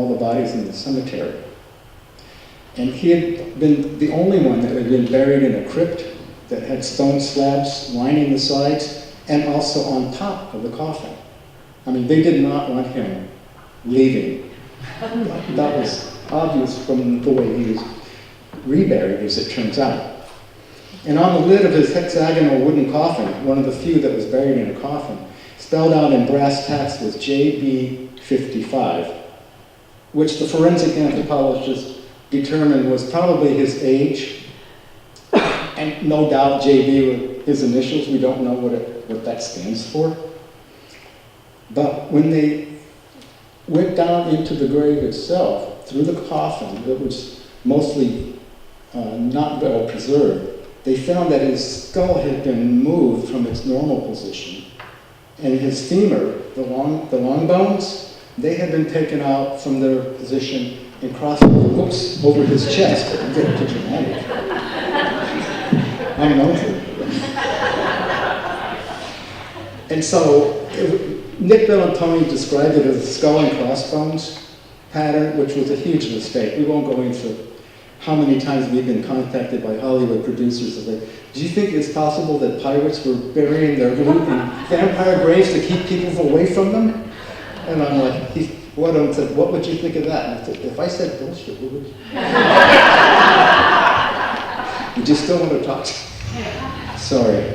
S4: the bodies in the cemetery. And he had been the only one that had been buried in a crypt that had stone slabs lining the sides and also on top of the coffin. I mean, they did not want him leaving. That was obvious from the way he was reburied, as it turns out. And on the lid of his hexagonal wooden coffin, one of the few that was buried in a coffin, spelled out in brass tacks was JB55, which the forensic anthropologist determined was probably his age, and no doubt JB were his initials. We don't know what that stands for. But when they went down into the grave itself, through the coffin that was mostly not well preserved, they found that his skull had been moved from its normal position, and his femur, the long bones, they had been taken out from their position and crossed over his chest. I'm getting too dramatic. I'm known for it. And so Nick Bellatoni described it as a skull and crossbones pattern, which was a huge mistake. We won't go into how many times we've been contacted by Hollywood producers and say, do you think it's possible that pirates were burying their loot in vampire graves to keep people away from them? And I'm like, what would you think of that? And I said, if I said bullshit, what would you? Would you still want to talk to me? Sorry.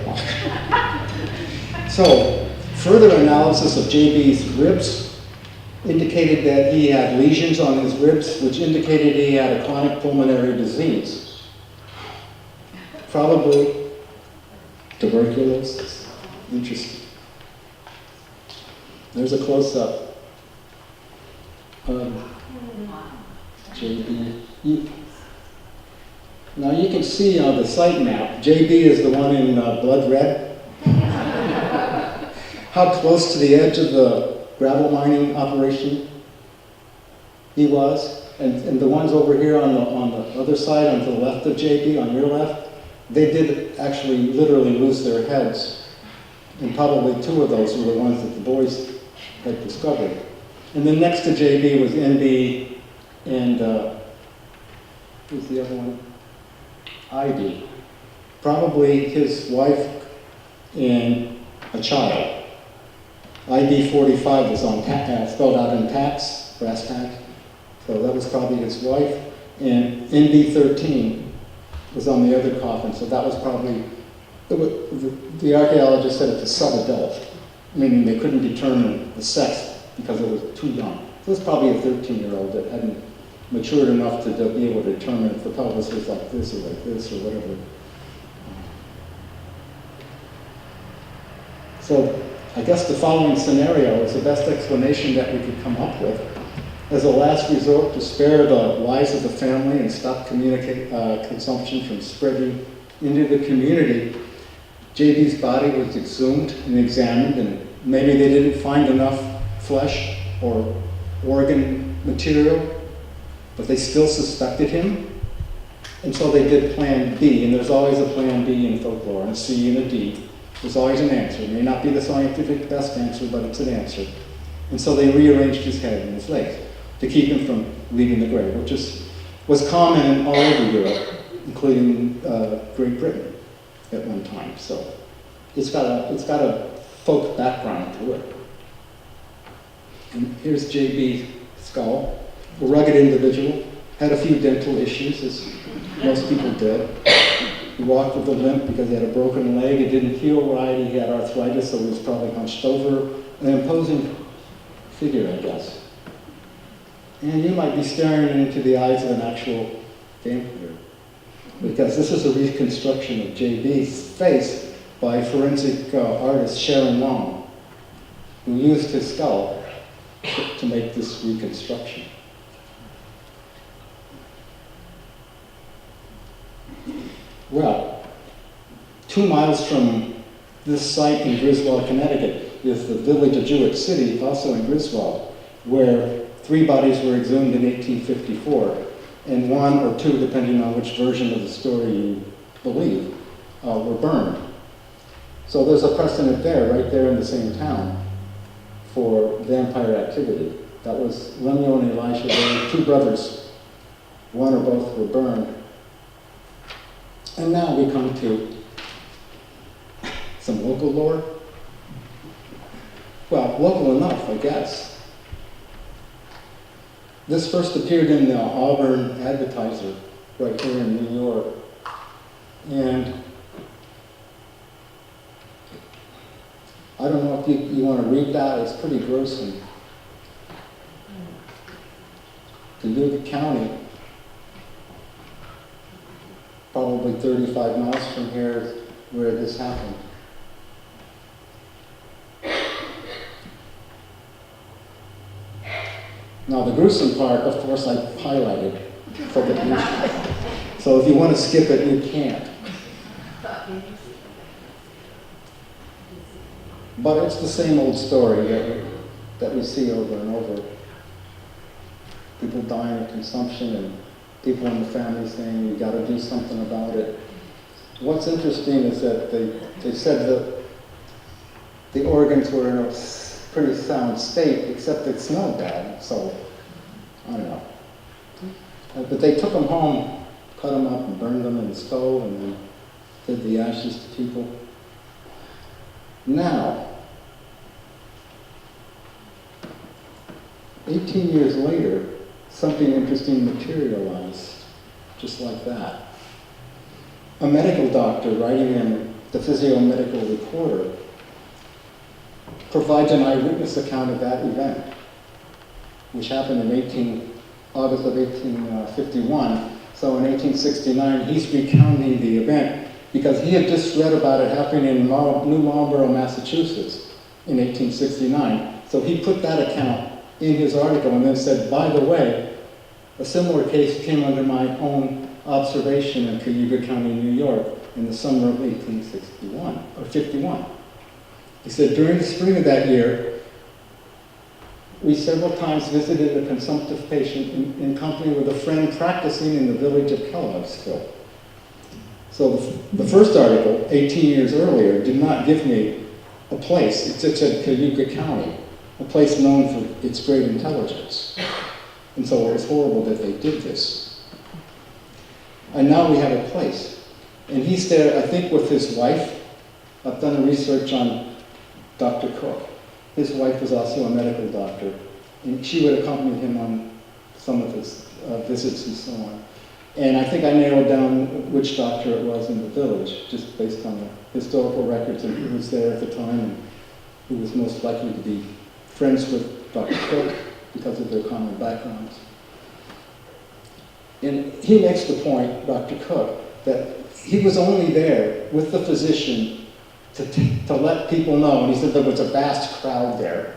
S4: So, further analysis of JB's ribs indicated that he had lesions on his ribs, which indicated he had a chronic pulmonary disease. Probably tuberculosis. Interesting. There's a close-up of JB. Now you can see on the site map, JB is the one in blood red. How close to the edge of the gravel mining operation he was. And the ones over here on the other side, on the left of JB, on your left, they did actually literally lose their heads. And probably 2 of those were the ones that the boys had discovered. And then next to JB was NB and, who's the other one? IB. Probably his wife and a child. ID 45 was on spelled out in tacks, brass tacks. So that was probably his wife. And NB13 was on the other coffin, so that was probably, the archaeologist said it's a sub-adult, meaning they couldn't determine the sex because it was too young. So it's probably a 13-year-old that hadn't matured enough to be able to determine if the pelvis was like this or whatever. So I guess the following scenario is the best explanation that we could come up with. As a last resort to spare the lives of the family and stop consumption from spreading into the community, JB's body was exhumed and examined, and maybe they didn't find enough flesh or organ material, but they still suspected him. And so they did Plan B, and there's always a Plan B in folklore, and a C and a D. There's always an answer. It may not be the scientific best answer, but it's an answer. And so they rearranged his head and his legs to keep him from leaving the grave, which was common in all over Europe, including Great Britain at one time. So it's got a folk background to it. And here's JB's skull. A rugged individual, had a few dental issues, as most people did. He walked with a limp because he had a broken leg. It didn't heal right. He had arthritis, so he was probably hunched over. An imposing figure, I guess. And you might be staring into the eyes of an actual vampire, because this is a reconstruction of JB's face by forensic artist Sharon Long, who used his skull to make this reconstruction. Well, 2 miles from this site in Griswold, Connecticut, is the village of Jewett City, also in Griswold, where 3 bodies were exhumed in 1854, and 1 or 2, depending on which version of the story you believe, were burned. So there's a precedent there, right there in the same town, for vampire activity. That was Lemuel and Elisha. They were 2 brothers. 1 or both were burned. And now we come to some local lore. Well, local enough, I guess. This first appeared in the Auburn Advertiser, right here in New York. And I don't know if you want to read that. It's pretty gruesome. Cayuga County, probably 35 miles from here, where this happened. Now the gruesome part, of course, I highlighted for the future. So if you want to skip it, you can't. But it's the same old story that we see over and over. People dying of consumption and people in the family saying, you got to do something about it. What's interesting is that they said that the organs were in a pretty sound state, except it smelled bad, so I don't know. But they took them home, cut them up and burned them in the stove, and then fed the ashes to people. Now, 18 years later, something interesting materialized, just like that. A medical doctor writing in the Physio-Medical Reporter provides an eyewitness account of that event, which happened in August of 1851. So in 1869, he's recounting the event because he had just read about it happening in New Marlborough, Massachusetts in 1869. So he put that account in his article and then said, by the way, a similar case came under my own observation in Cayuga County, New York in the summer of 1861, or 51. He said, during the spring of that year, we several times visited a consumptive patient in company with a friend practicing in the village of Kellogg'sville. So the first article, 18 years earlier, did not give me a place. It just said Cayuga County, a place known for its great intelligence. And so it was horrible that they did this. And now we have a place. And he's there, I think, with his wife. I've done research on Dr. Cook. His wife was also a medical doctor, and she would accompany him on some of his visits and so on. And I think I narrowed down which doctor it was in the village, just based on the historical records and who was there at the time and who was most likely to be friends with Dr. Cook because of their common backgrounds. And he makes the point, Dr. Cook, that he was only there with the physician to let people know, and he said there was a vast crowd there,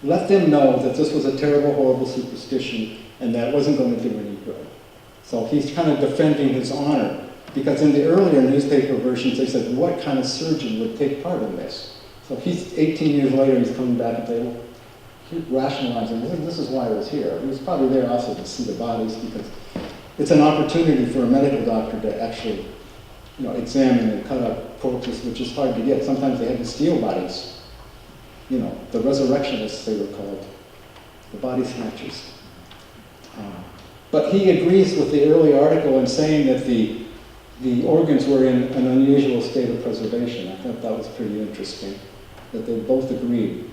S4: let them know that this was a terrible, horrible superstition and that it wasn't going to do any good. So he's kind of defending his honor, because in the earlier newspaper versions they said, what kind of surgeon would take part in this? So he's 18 years later, he's coming back and saying, well, he's rationalizing, this is why I was here. He was probably there also to see the bodies, because it's an opportunity for a medical doctor to actually, examine and cut up corpses, which is hard to get. Sometimes they had to steal bodies. The resurrectionists, they were called, the body snatchers. But he agrees with the early article in saying that the organs were in an unusual state of preservation. I thought that was pretty interesting, that they both agreed.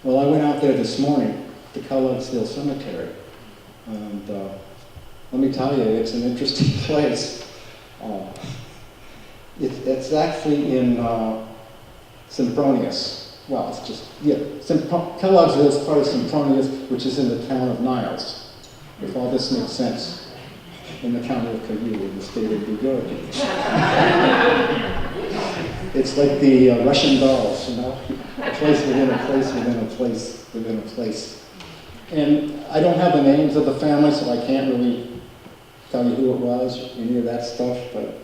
S4: Well, I went out there this morning to Kellogg'sville Cemetery, and let me tell you, it's an interesting place. It's actually in Sempronius. Well, it's just, Kellogg'sville is part of Sempronius, which is in the town of Niles, if all this makes sense, in the county of Cayuga, in the state of New York. It's like the Russian dolls, a place within a place within a place within a place. And I don't have the names of the family, so I can't really tell you who it was, or any of that stuff, but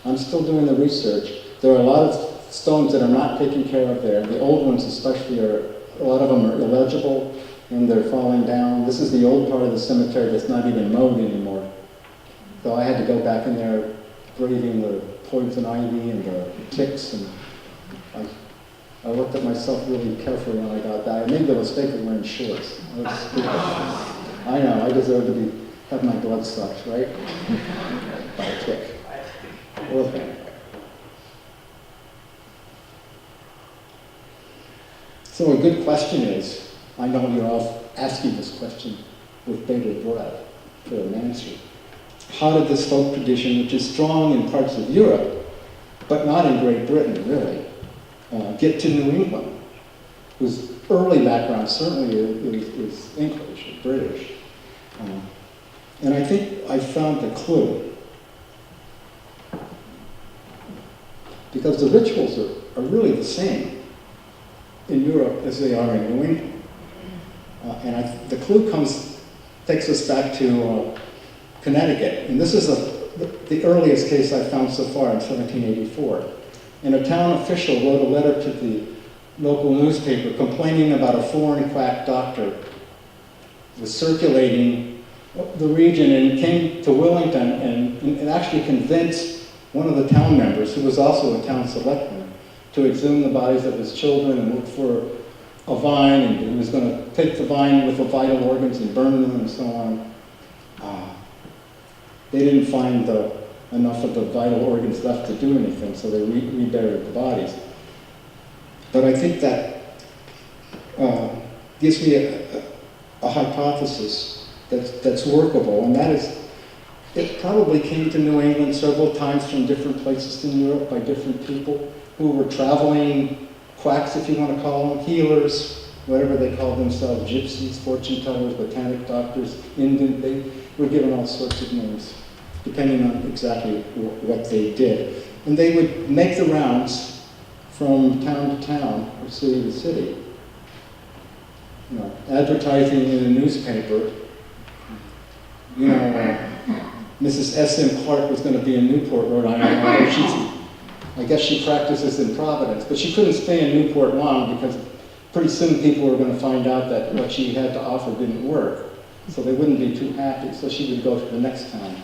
S4: I'm still doing the research. There are a lot of stones that are not taken care of there. The old ones especially a lot of them are illegible and they're falling down. This is the old part of the cemetery that's not even mowed anymore. So I had to go back in there braving the poison ivy and the ticks, and I looked at myself really carefully when I got back. I made the mistake of wearing shorts. I know, I deserve to have my blood sucked, right? By a tick. Or a vampire. So a good question is, I know you're all asking this question with bated breath for an answer. How did this folk tradition, which is strong in parts of Europe, but not in Great Britain really, get to New England, whose early background certainly is English or British? And I think I found the clue. Because the rituals are really the same in Europe as they are in New England. And the clue takes us back to Connecticut. And this is the earliest case I found so far in 1784. And a town official wrote a letter to the local newspaper complaining about a foreign quack doctor was circulating the region, and came to Wellington and actually convinced one of the town members, who was also a town selectman, to exhume the bodies of his children and look for a vine, and he was going to take the vine with the vital organs and burn them and so on. They didn't find enough of the vital organs left to do anything, so they reburied the bodies. But I think that gives me a hypothesis that's workable, and that is, it probably came to New England several times from different places in Europe by different people who were traveling quacks, if you want to call them, healers, whatever they called themselves, gypsies, fortune tellers, botanic doctors, Indian, they were given all sorts of names, depending on exactly what they did. And they would make the rounds from town to town, or city to city, advertising in a newspaper. Mrs. S.M. Clark was going to be in Newport, Rhode Island. I guess she practices in Providence, but she couldn't stay in Newport long because pretty soon people were going to find out that what she had to offer didn't work. So they wouldn't be too happy, so she would go to the next town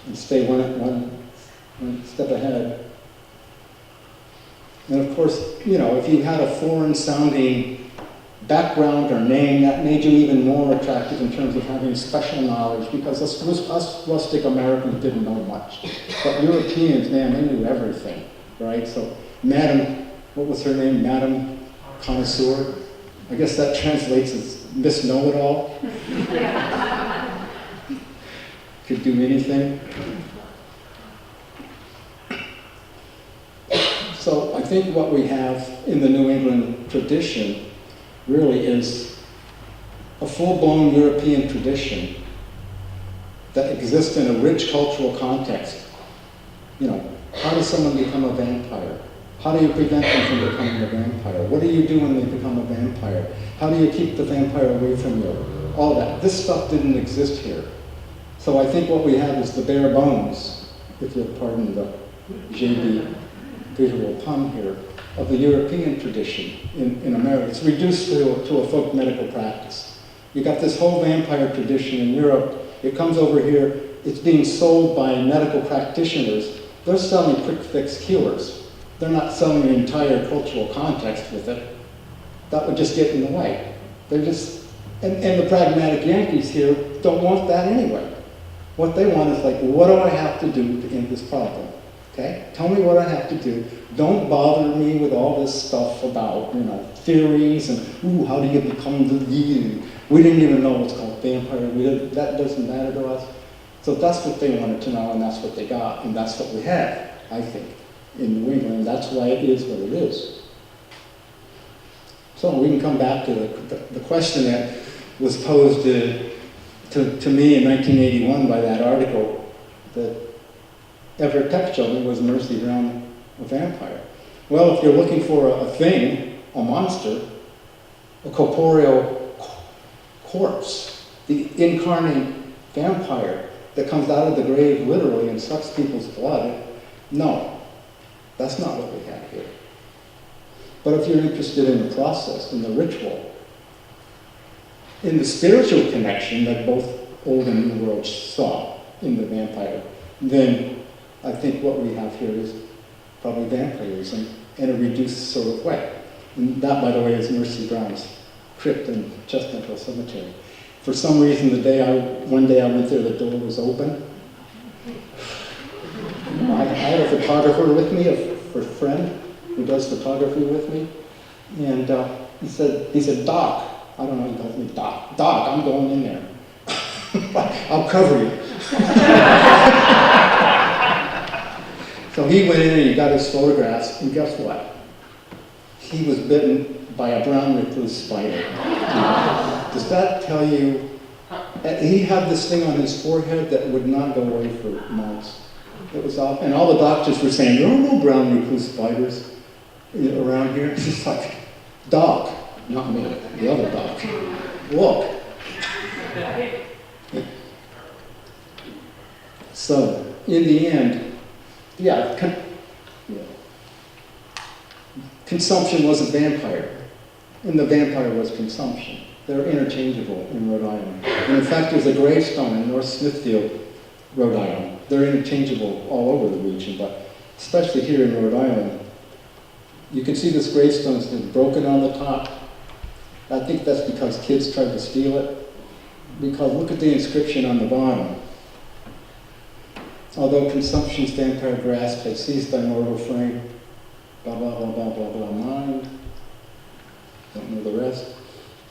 S4: and stay one step ahead. And of course, if you had a foreign-sounding background or name, that made you even more attractive in terms of having special knowledge, because us rustic Americans didn't know much. But Europeans, man, they knew everything, right? So Madam, what was her name? Madam Connoisseur? I guess that translates as Miss Know-It-All. could do anything. So I think what we have in the New England tradition really is a full-blown European tradition that exists in a rich cultural context. You know, how does someone become a vampire? How do you prevent them from becoming a vampire? What do you do when they become a vampire? How do you keep the vampire away from you? All that. This stuff didn't exist here. So I think what we have is the bare bones, if you'll pardon the JB visual pun here, of the European tradition in America. It's reduced to a folk medical practice. You got this whole vampire tradition in Europe. It comes over here. It's being sold by medical practitioners. They're selling quick fix cures. They're not selling the entire cultural context with it. That would just get in the way. They're just, and the pragmatic Yankees here don't want that anyway. What they want is like, what do I have to do to end this problem? Okay? Tell me what I have to do. Don't bother me with all this stuff about, you know, theories and, ooh, how do you become the you? We didn't even know what's called vampire. That doesn't matter to us. So that's what they wanted to know, and that's what they got, and that's what we have, I think, in New England. And that's why it is what it is. So we can come back to the question that was posed to me in 1981 by that article that Everett Peck showed me was Mercy Brown a vampire. Well, if you're looking for a thing, a monster, a corporeal corpse, the incarnate vampire that comes out of the grave literally and sucks people's blood, no, that's not what we have here. But if you're interested in the process, in the ritual, in the spiritual connection that both old and new worlds saw in the vampire, then I think what we have here is probably vampirism in a reduced sort of way. And that, by the way, is Mercy Brown's crypt in Chestnut Hill Cemetery. For some reason, one day I went there, the door was open. I had a photographer with me, a friend who does photography with me, and he said, Doc, I don't know, he calls me Doc. Doc, I'm going in there. I'll cover you. So he went in and he got his photographs, and guess what? He was bitten by a brown recluse spider. Does that tell you? He had this thing on his forehead that would not go away for months. It was awful. And all the doctors were saying, there are no brown recluse spiders around here. It's just like, Doc, not me, the other Doc. Look. So, in the end, consumption was a vampire, and the vampire was consumption. They're interchangeable in Rhode Island. And in fact, there's a gravestone in North Smithfield, Rhode Island. They're interchangeable all over the region, but especially here in Rhode Island. You can see this gravestone's been broken on the top. I think that's because kids tried to steal it. Because look at the inscription on the bottom. Although consumption's vampire grasp had seized thy mortal frame, blah, blah, blah, blah, blah, blah, mind. Don't know the rest.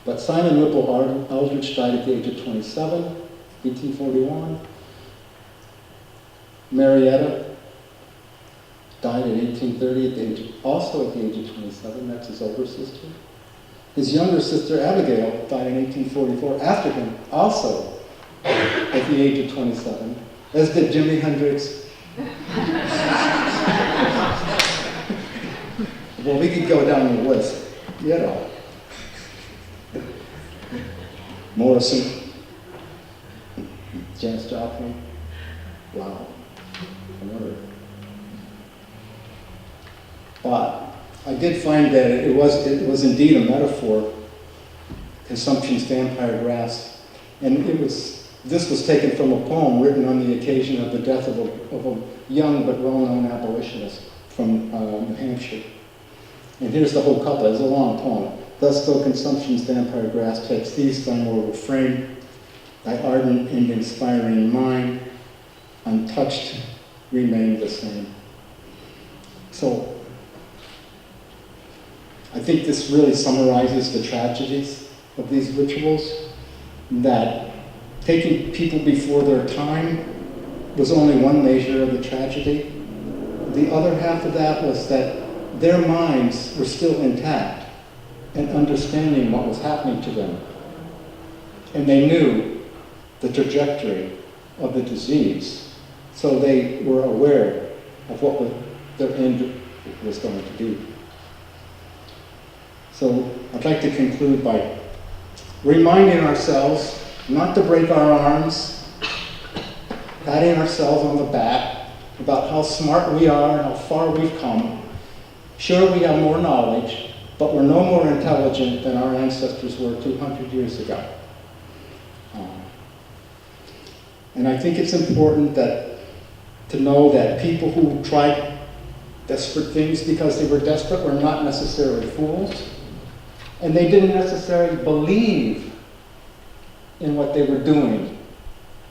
S4: But Simon Whipple Aldrich died at the age of 27, 1841. Marietta died in 1830 also at the age of 27. That's his older sister. His younger sister Abigail died in 1844 after him, also at the age of 27. As did Jimi Hendrix. Well, we could go down the list, you know. Morrison, Janis Joplin, wow, another. But I did find that it was indeed a metaphor, consumption's vampire grasp, and this was taken from a poem written on the occasion of the death of a young but well-known abolitionist from New Hampshire. And here's the whole couplet. It's a long poem. Thus, though consumption's vampire grasp had seized thy mortal frame, thy ardent and inspiring mind, untouched, remained the same. So, I think this really summarizes the tragedies of these rituals, that taking people before their time was only one measure of the tragedy. The other half of that was that their minds were still intact and understanding what was happening to them. And they knew the trajectory of the disease, so they were aware of what their end was going to be. So I'd like to conclude by reminding ourselves not to break our arms, patting ourselves on the back about how smart we are and how far we've come. Sure, we have more knowledge, but we're no more intelligent than our ancestors were 200 years ago. And I think it's important to know that people who tried desperate things because they were desperate were not necessarily fools, and they didn't necessarily believe in what they were doing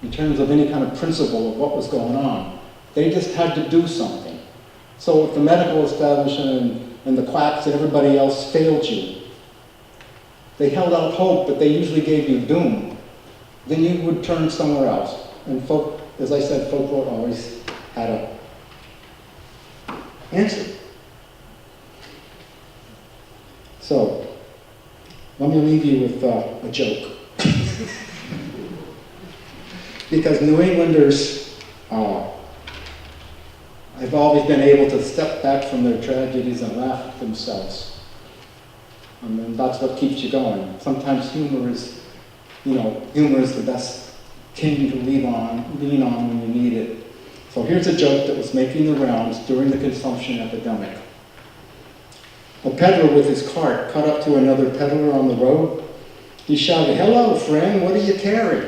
S4: in terms of any kind of principle of what was going on. They just had to do something. So if the medical establishment and the quacks and everybody else failed you, they held out hope, but they usually gave you doom. Then you would turn somewhere else. And as I said, folklore always had an answer. So, let me leave you with a joke. Because New Englanders have always been able to step back from their tragedies and laugh at themselves. And that's what keeps you going. Sometimes humor is the best king to lean on when you need it. So here's a joke that was making the rounds during the consumption epidemic. A peddler with his cart cut up to another peddler on the road. He shouted, "Hello, friend, what do you carry?"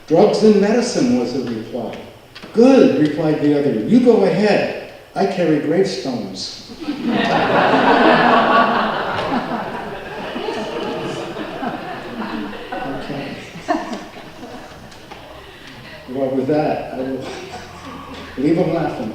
S4: "Drugs and medicine," was the reply. "Good," replied the other. "You go ahead. I carry gravestones." Okay. Well, with that, I will leave them laughing.